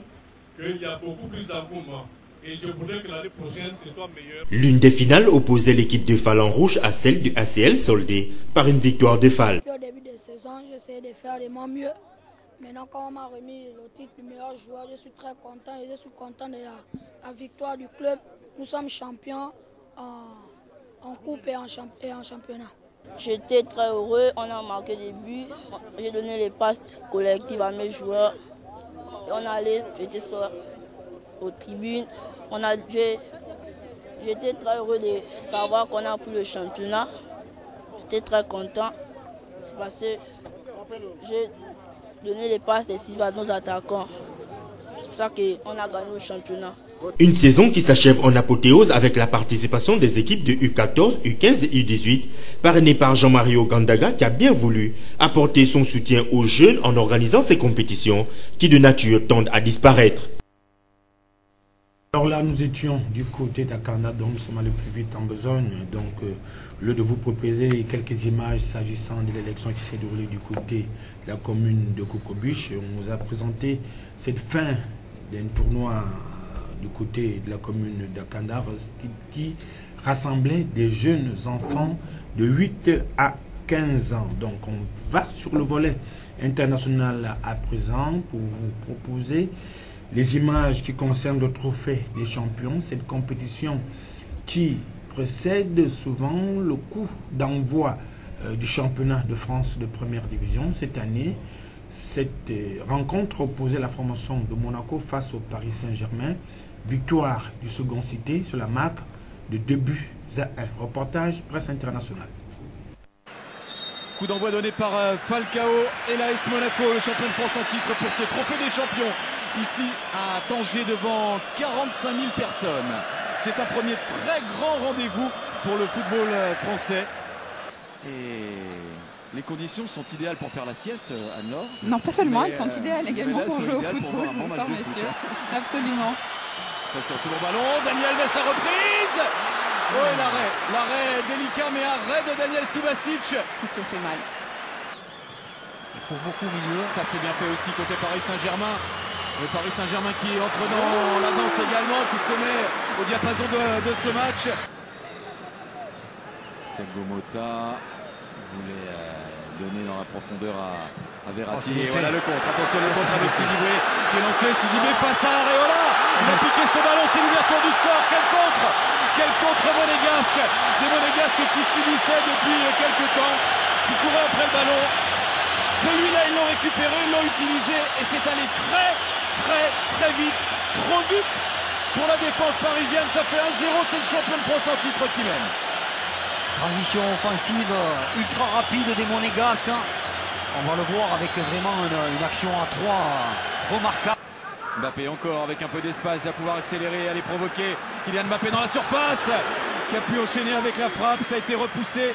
qu'il y a beaucoup plus d'engouement. Et je voudrais que l'année prochaine, ce soit meilleur. L'une des finales opposait l'équipe de Fall en rouge à celle du ACL soldée par une victoire de Fall. Au début de saison, j'essayais de faire de mon mieux. Maintenant, quand on m'a remis le titre du meilleur joueur, je suis très content et je suis content de la victoire du club. Nous sommes champions en coupe et en championnat. J'étais très heureux, on a marqué des buts, j'ai donné les passes collectives à mes joueurs. Et on allait fêter ça aux tribunes. J'étais très heureux de savoir qu'on a pris le championnat. J'étais très content parce que j'ai donné les passes décisives à nos attaquants. C'est pour ça qu'on a gagné le championnat. Une saison qui s'achève en apothéose avec la participation des équipes de U14, U15 et U18, parrainée par Jean-Mario Gandaga qui a bien voulu apporter son soutien aux jeunes en organisant ces compétitions qui de nature tendent à disparaître. Alors là, nous étions du côté d'Akanda, donc nous sommes allés plus vite en besogne. Donc, au lieu de vous proposer quelques images s'agissant de l'élection qui s'est déroulée du côté de la commune de Kokobiche, on vous a présenté cette fin d'un tournoi du côté de la commune d'Akanda qui rassemblait des jeunes enfants de 8 à 15 ans. Donc, on va sur le volet international à présent pour vous proposer les images qui concernent le trophée des champions, cette compétition qui précède souvent le coup d'envoi du championnat de France de première division. Cette année, cette rencontre opposait la formation de Monaco face au Paris Saint-Germain. Victoire du second cité sur la marque de 2-1. Reportage presse internationale. Coup d'envoi donné par Falcao et l'AS Monaco, le champion de France en titre pour ce trophée des champions. Ici à Tanger devant 45 000 personnes. C'est un premier très grand rendez-vous pour le football français. Et les conditions sont idéales pour faire la sieste, Anne-Laure? Non, pas seulement, elles sont idéales également pour jouer au football. Bonsoir messieurs, absolument. Attention, ce bon ballon, Dani Alves la reprise. Oh, et l'arrêt délicat mais arrêt de Daniel Subasic. Qui se fait mal. Pour beaucoup au milieu. Ça c'est bien fait aussi côté Paris Saint-Germain. Le Paris Saint-Germain qui entre dans la danse également, qui se met au diapason de ce match. Thiago Motta voulait donner dans la profondeur à Verratti. Et voilà le contre. Attention le contre avec Sidibé qui est lancé. Sidibé face à Areola. Il a piqué son ballon, c'est l'ouverture du score. Quel contre! Quel contre monégasque! Des monégasques qui subissaient depuis quelques temps, qui couraient après le ballon. Celui-là, ils l'ont récupéré, ils l'ont utilisé et c'est allé très vite, trop vite pour la défense parisienne. Ça fait 1-0, c'est le champion de France en titre qui mène. Transition offensive ultra rapide des monégasques. On va le voir avec vraiment une action à 3 remarquable. Mbappé encore avec un peu d'espace, va pouvoir accélérer, aller provoquer Kylian Mbappé dans la surface, qui a pu enchaîner avec la frappe, ça a été repoussé.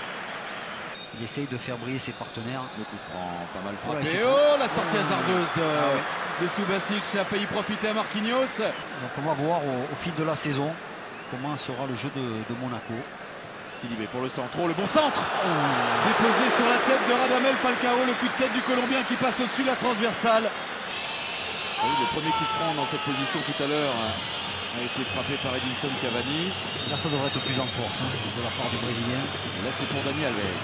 Il essaye de faire briller ses partenaires. Le coup franc, pas mal frappé. Oh, la sortie hasardeuse de Subasic, ça a failli profiter à Marquinhos. Donc on va voir au fil de la saison comment sera le jeu de Monaco. Sidibé pour le centre, le bon centre déposé sur la tête de Radamel Falcao, le coup de tête du Colombien qui passe au-dessus de la transversale. Oui, le premier coup franc dans cette position tout à l'heure a été frappé par Edinson Cavani. Là ça devrait être plus en force de la part du Brésilien. Et là c'est pour Dani Alves.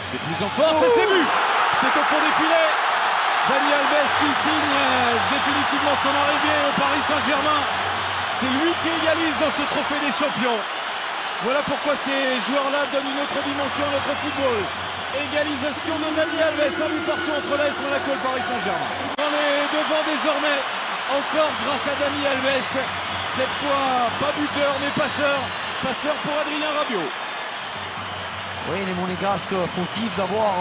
C'est plus en force et c'est but. C'est au fond des filets. Dani Alves qui signe définitivement son arrivée au Paris Saint-Germain. C'est lui qui égalise dans ce trophée des champions. Voilà pourquoi ces joueurs-là donnent une autre dimension à notre football. Égalisation de Dani Alves, un but partout entre l'AS Monaco et le Paris Saint-Germain. On est devant désormais, encore grâce à Dani Alves. Cette fois, pas buteur mais passeur. Passeur pour Adrien Rabiot. Oui, les Monégasques fautifs d'avoir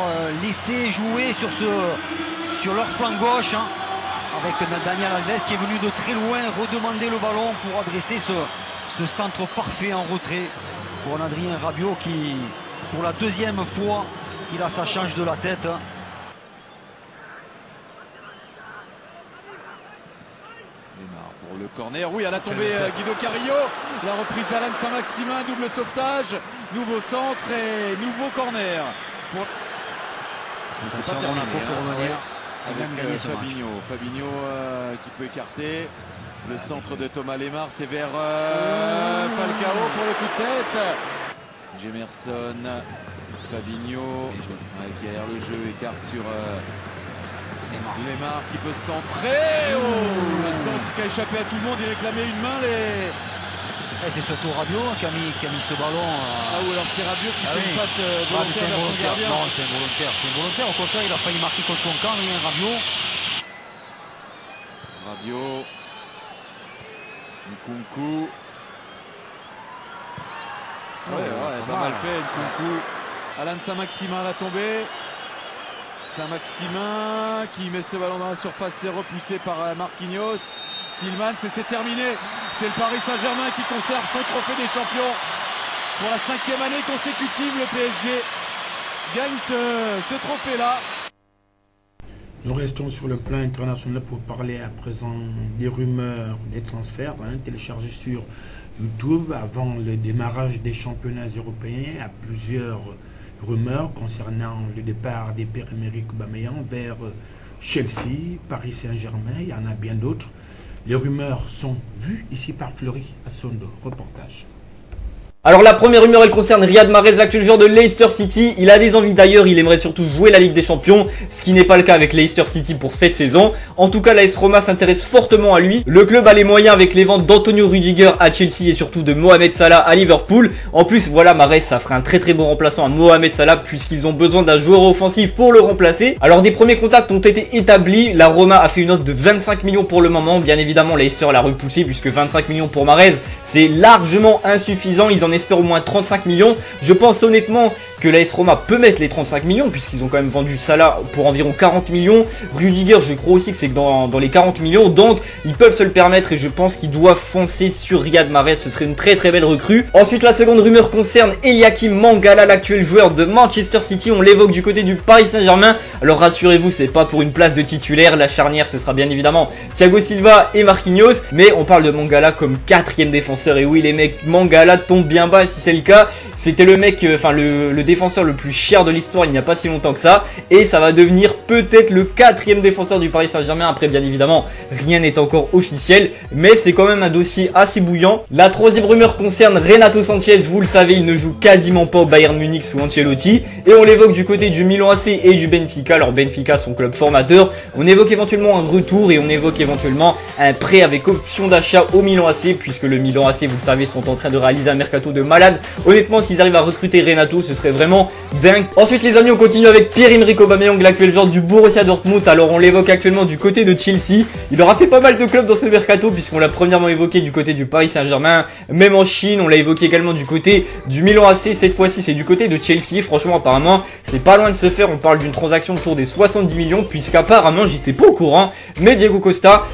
laissé jouer sur leur flanc gauche. Avec Daniel Alves qui est venu de très loin redemander le ballon pour adresser ce centre parfait en retrait pour un Adrien Rabiot qui, pour la deuxième fois, il a sa change de la tête. Neymar pour le corner. Oui, à la tombée, Guido Carrillo. La reprise d'Alan Saint-Maximin, double sauvetage, nouveau centre et nouveau corner. C'est pas terminé. Avec Fabinho. Fabinho qui peut écarter. Le centre de Thomas Lemar, c'est vers Falcao pour le coup de tête. Gemerson, Fabinho qui aère le jeu, écarte sur Lemar qui peut centrer. Oh, le centre qui a échappé à tout le monde, il réclamait une main. C'est surtout Rabiot qui a mis ce ballon. Ah ou alors c'est Rabiot qui fait une passe volontaire vers son gardien. Non, c'est involontaire. Au contraire, il a failli marquer contre son camp, Rabiot. Rabiot. Nkunku. Pas mal fait, Nkunku. Alan Saint-Maximin à la tombée. Saint-Maximin qui met ce ballon dans la surface, c'est repoussé par Marquinhos. Tillmans, et c'est terminé. C'est le Paris Saint-Germain qui conserve son trophée des champions. Pour la 5e année consécutive, le PSG gagne ce trophée-là. Nous restons sur le plan international pour parler à présent des rumeurs, des transferts téléchargés sur YouTube avant le démarrage des championnats européens. Il y a plusieurs rumeurs concernant le départ des Pierre-Emerick Aubameyang vers Chelsea, Paris Saint-Germain. Il y en a bien d'autres. Les rumeurs sont vues ici par Fleury à son reportage. Alors la première rumeur, elle concerne Riyad Mahrez, l'actuel joueur de Leicester City. Il a des envies d'ailleurs, il aimerait surtout jouer la Ligue des Champions, ce qui n'est pas le cas avec Leicester City pour cette saison. En tout cas, l'AS Roma s'intéresse fortement à lui. Le club a les moyens avec les ventes d'Antonio Rudiger à Chelsea et surtout de Mohamed Salah à Liverpool. En plus, voilà, Mahrez, ça ferait un très bon remplaçant à Mohamed Salah puisqu'ils ont besoin d'un joueur offensif pour le remplacer. Alors des premiers contacts ont été établis. La Roma a fait une offre de 25 millions pour le moment. Bien évidemment, Leicester l'a repoussé puisque 25 millions pour Mahrez, c'est largement insuffisant. Ils en espèrent au moins 35 millions. Je pense honnêtement que l'AS Roma peut mettre les 35 millions puisqu'ils ont quand même vendu Salah pour environ 40 millions. Rudiger, je crois aussi que c'est dans les 40 millions. Donc, ils peuvent se le permettre et je pense qu'ils doivent foncer sur Riyad Mahrez. Ce serait une très belle recrue. Ensuite, la seconde rumeur concerne Eliakim Mangala, l'actuel joueur de Manchester City. On l'évoque du côté du Paris Saint-Germain. Alors, rassurez-vous, c'est pas pour une place de titulaire. La charnière, ce sera bien évidemment Thiago Silva et Marquinhos. Mais on parle de Mangala comme 4e défenseur. Et oui, les mecs, Mangala tombe bien bas si c'est le cas. C'était le mec, le défenseur le plus cher de l'histoire il n'y a pas si longtemps que ça. Et ça va devenir peut-être le 4e défenseur du Paris Saint-Germain. Après, bien évidemment, rien n'est encore officiel. Mais c'est quand même un dossier assez bouillant. La troisième rumeur concerne Renato Sanchez. Vous le savez, il ne joue quasiment pas au Bayern Munich sous Ancelotti. Et on l'évoque du côté du Milan AC et du Benfica. Alors Benfica, son club formateur. On évoque éventuellement un retour et on évoque éventuellement un prêt avec option d'achat au Milan AC. Puisque le Milan AC, vous le savez, sont en train de réaliser un mercato de malade. Honnêtement, s'ils arrivent à recruter Renato, ce serait vraiment dingue. Ensuite, les amis, on continue avec Pierre-Emerick Aubameyang, l'actuel joueur du Borussia Dortmund. Alors, on l'évoque actuellement du côté de Chelsea. Il aura fait pas mal de clubs dans ce mercato, puisqu'on l'a premièrement évoqué du côté du Paris Saint-Germain, même en Chine. On l'a évoqué également du côté du Milan AC. Cette fois-ci, c'est du côté de Chelsea. Franchement, apparemment, c'est pas loin de se faire. On parle d'une transaction autour des 70 millions, puisqu'apparemment, j'étais pas au courant. Mais Diego Costa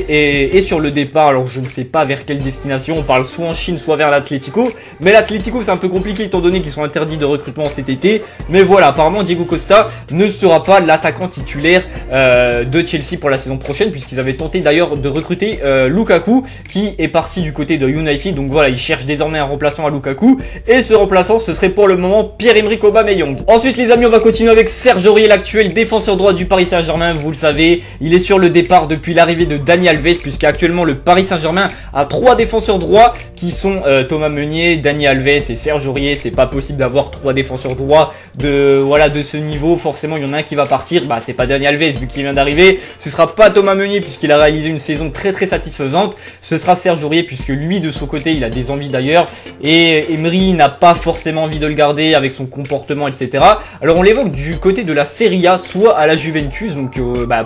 est sur le départ. Alors, je ne sais pas vers quelle destination. On parle soit en Chine, soit vers l'Atlético. Mais l'Atlético, c'est un peu compliqué étant donné qu'ils sont interdits de recrutement cet été. Mais voilà, apparemment Diego Costa ne sera pas l'attaquant titulaire de Chelsea pour la saison prochaine, puisqu'ils avaient tenté d'ailleurs de recruter Lukaku qui est parti du côté de United. Donc voilà, ils cherchent désormais un remplaçant à Lukaku et ce remplaçant ce serait pour le moment Pierre-Emerick Aubameyang. Ensuite les amis, on va continuer avec Serge Aurier, l'actuel défenseur droit du Paris Saint-Germain. Vous le savez, il est sur le départ depuis l'arrivée de Dani Alves, puisqu'actuellement le Paris Saint-Germain a 3 défenseurs droits qui sont Thomas Meunier, Dani Alves et Serge Aurier. C'est pas possible d'avoir 3 défenseurs droits de ce niveau. Forcément il y en a un qui va partir, bah c'est pas Dani Alves vu qu'il vient d'arriver, ce sera pas Thomas Meunier puisqu'il a réalisé une saison très satisfaisante, ce sera Serge Aurier puisque lui de son côté il a des envies d'ailleurs et Emery n'a pas forcément envie de le garder avec son comportement etc. Alors on l'évoque du côté de la Serie A, soit à la Juventus donc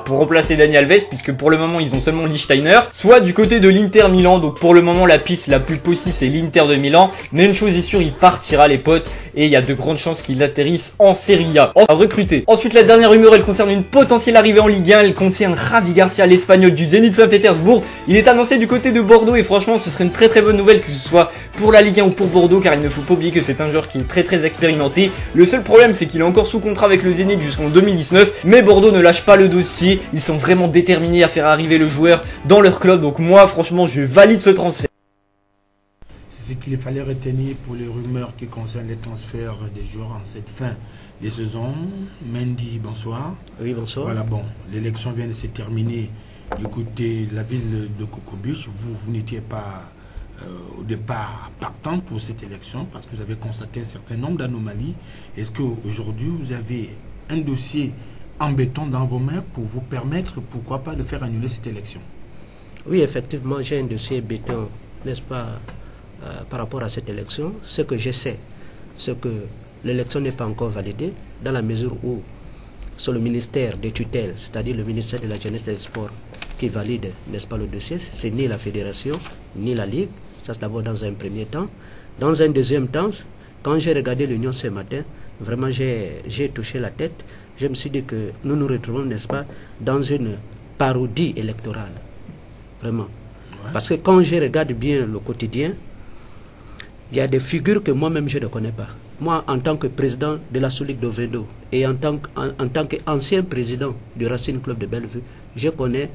pour remplacer Dani Alves puisque pour le moment ils ont seulement Lichtsteiner, soit du côté de l'Inter Milan. Donc pour le moment la piste la plus possible c'est l'Inter de Milan, mais une chose est sûre, il partira les potes et il y a de grandes chances qu'il atterrisse en Serie A, à recruter. Ensuite, la dernière rumeur, elle concerne une potentielle arrivée en Ligue 1, elle concerne Javi Garcia, l'Espagnol du Zénith Saint-Pétersbourg. Il est annoncé du côté de Bordeaux et franchement, ce serait une très bonne nouvelle que ce soit pour la Ligue 1 ou pour Bordeaux, car il ne faut pas oublier que c'est un joueur qui est très expérimenté. Le seul problème, c'est qu'il est encore sous contrat avec le Zénith jusqu'en 2019, mais Bordeaux ne lâche pas le dossier, ils sont vraiment déterminés à faire arriver le joueur dans leur club, donc moi franchement je valide ce transfert. C'est ce qu'il fallait retenir pour les rumeurs qui concernent les transferts des joueurs en cette fin de saison. Mendy, bonsoir. Oui, bonsoir. Voilà, bon, l'élection vient de se terminer du côté de la ville de Cocobiche. Vous n'étiez pas au départ partant pour cette élection parce que vous avez constaté un certain nombre d'anomalies. Est-ce qu'aujourd'hui vous avez un dossier embêtant dans vos mains pour vous permettre, pourquoi pas, de faire annuler cette élection? Oui, effectivement, j'ai un dossier béton, n'est-ce pas, par rapport à cette élection. Ce que je sais, c'est que l'élection n'est pas encore validée, dans la mesure où c'est le ministère des tutelles, c'est-à-dire le ministère de la Jeunesse et des Sports, qui valide, n'est-ce pas, le dossier. C'est ni la fédération, ni la Ligue. Ça, c'est d'abord dans un premier temps. Dans un deuxième temps, quand j'ai regardé l'Union ce matin, vraiment, j'ai touché la tête. Je me suis dit que nous nous retrouvons, n'est-ce pas, dans une parodie électorale. Vraiment. Ouais. Parce que quand je regarde bien le quotidien, il y a des figures que moi-même je ne connais pas. Moi, en tant que président de la Solique de Vendo et en tant qu'ancien président du Racing Club de Bellevue, je connais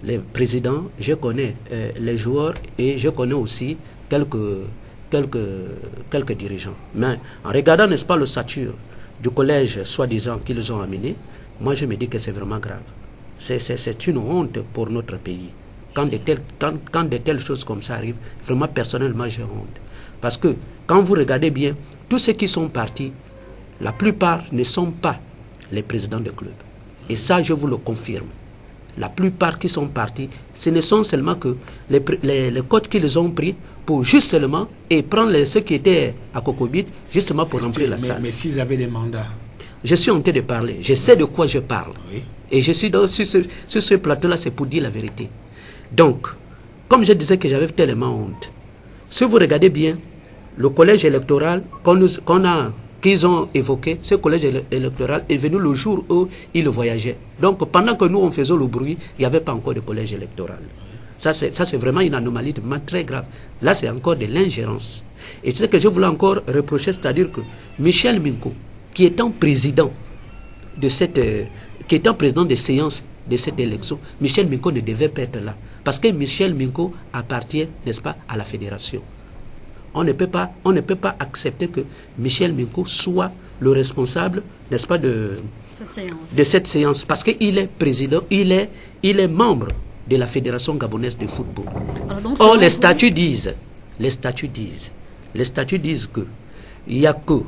les présidents, je connais les joueurs et je connais aussi quelques dirigeants. Mais en regardant, n'est-ce pas, le stature du collège soi-disant qu'ils ont amené, moi je me dis que c'est vraiment grave. C'est une honte pour notre pays. Quand de telles choses comme ça arrivent, vraiment personnellement j'ai honte. Parce que quand vous regardez bien, tous ceux qui sont partis, la plupart ne sont pas les présidents de club. Et ça, je vous le confirme. La plupart qui sont partis, ce ne sont seulement que les cotes qu'ils ont pris pour juste seulement et prendre ceux qui étaient à Cocobit justement pour remplir la salle. Mais s'ils avaient des mandats? Je suis en train de parler. Je sais de quoi je parle. Oui. Et je suis sur ce plateau-là, c'est pour dire la vérité. Donc, comme je disais que j'avais tellement honte, si vous regardez bien, le collège électoral qu'ils ont évoqué, ce collège électoral est venu le jour où ils voyageaient. Donc, pendant que nous, on faisait le bruit, il n'y avait pas encore de collège électoral. Ça, c'est vraiment une anomalie très grave. Là, c'est encore de l'ingérence. Et c'est ce que je voulais encore reprocher, c'est-à-dire que Michel Minko, qui étant président de des séances de cette élection, Michel Minko ne devait pas être là. Parce que Michel Minko appartient, n'est-ce pas, à la fédération. On ne peut pas accepter que Michel Minko soit le responsable, n'est-ce pas, de cette séance. Parce qu'il est président, il est membre de la Fédération gabonaise de football. Or, les statuts disent que il n'y a que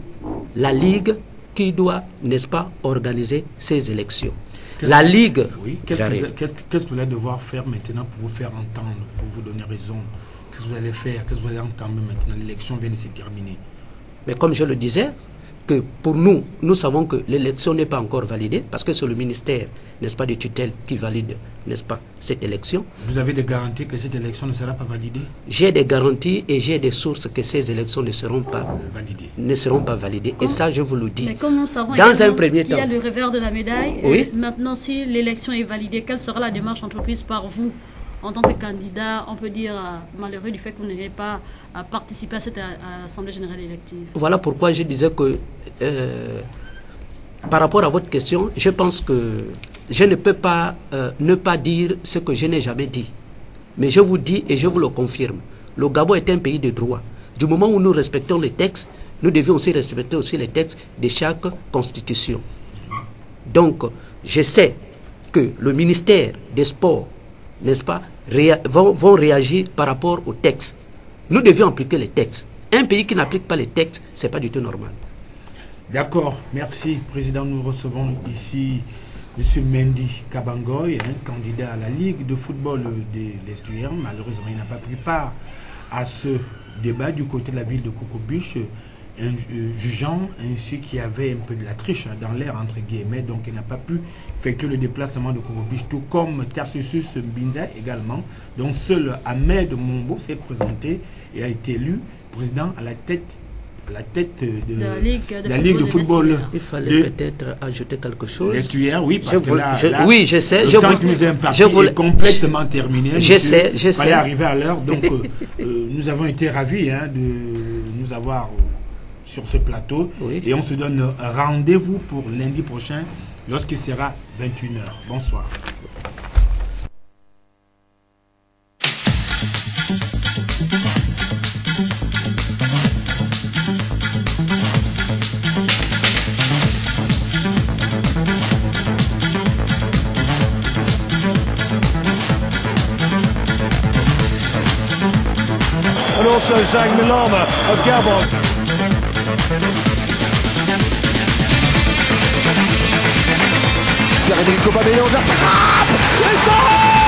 la Ligue qui doit, n'est-ce pas, organiser ces élections. La Ligue... Oui. Qu'est-ce que vous allez devoir faire maintenant pour vous faire entendre, pour vous donner raison? Qu'est-ce que vous allez faire? Qu'est-ce que vous allez entendre maintenant? L'élection vient de se terminer. Mais comme je le disais, que pour nous, nous savons que l'élection n'est pas encore validée, parce que c'est le ministère, n'est-ce pas, de tutelle qui valide, n'est-ce pas, cette élection. Vous avez des garanties que cette élection ne sera pas validée? J'ai des garanties et j'ai des sources que ces élections ne seront pas validées. Et ça, je vous le dis. Mais comme nous savons dans un premier temps, il y a le revers de la médaille. Oui. Maintenant, si l'élection est validée, quelle sera la démarche entreprise par vous en tant que candidat, on peut dire malheureux du fait que vous n'ayez pas participé à cette Assemblée générale élective? Voilà pourquoi je disais que par rapport à votre question, je pense que je ne peux pas ne pas dire ce que je n'ai jamais dit. Mais je vous dis et je vous le confirme, le Gabon est un pays de droit. Du moment où nous respectons les textes, nous devions aussi respecter aussi les textes de chaque constitution. Donc, je sais que le ministère des Sports, n'est-ce pas, vont réagir par rapport aux textes. Nous devions appliquer les textes. Un pays qui n'applique pas les textes, ce n'est pas du tout normal. D'accord, merci. Président, nous recevons ici M. Mendy Kabangoy, un candidat à la Ligue de football de l'Estuaire. Malheureusement, il n'a pas pris part à ce débat du côté de la ville de Cocobiche, jugeant ainsi qu'il y avait un peu de la triche dans l'air, entre guillemets, donc il n'a pas pu effectuer le déplacement de Cocobiche, tout comme Tarsussus Mbinza également. Donc seul Ahmed Mombo s'est présenté et a été élu président à la tête la tête de la Ligue de football. Il fallait peut-être ajouter quelque chose. L'estuaire, oui, parce que là, oui, je sais. Le temps qui nous est imparti est complètement terminé. Je sais. Il fallait arriver à l'heure. Donc, nous avons été ravis de nous avoir sur ce plateau. Oui. Et on se donne rendez-vous pour lundi prochain, lorsqu'il sera 21h. Bonsoir. And also Zhang Milama of Gabon. Pierre-Emerick Aubameyang, la frappe et ça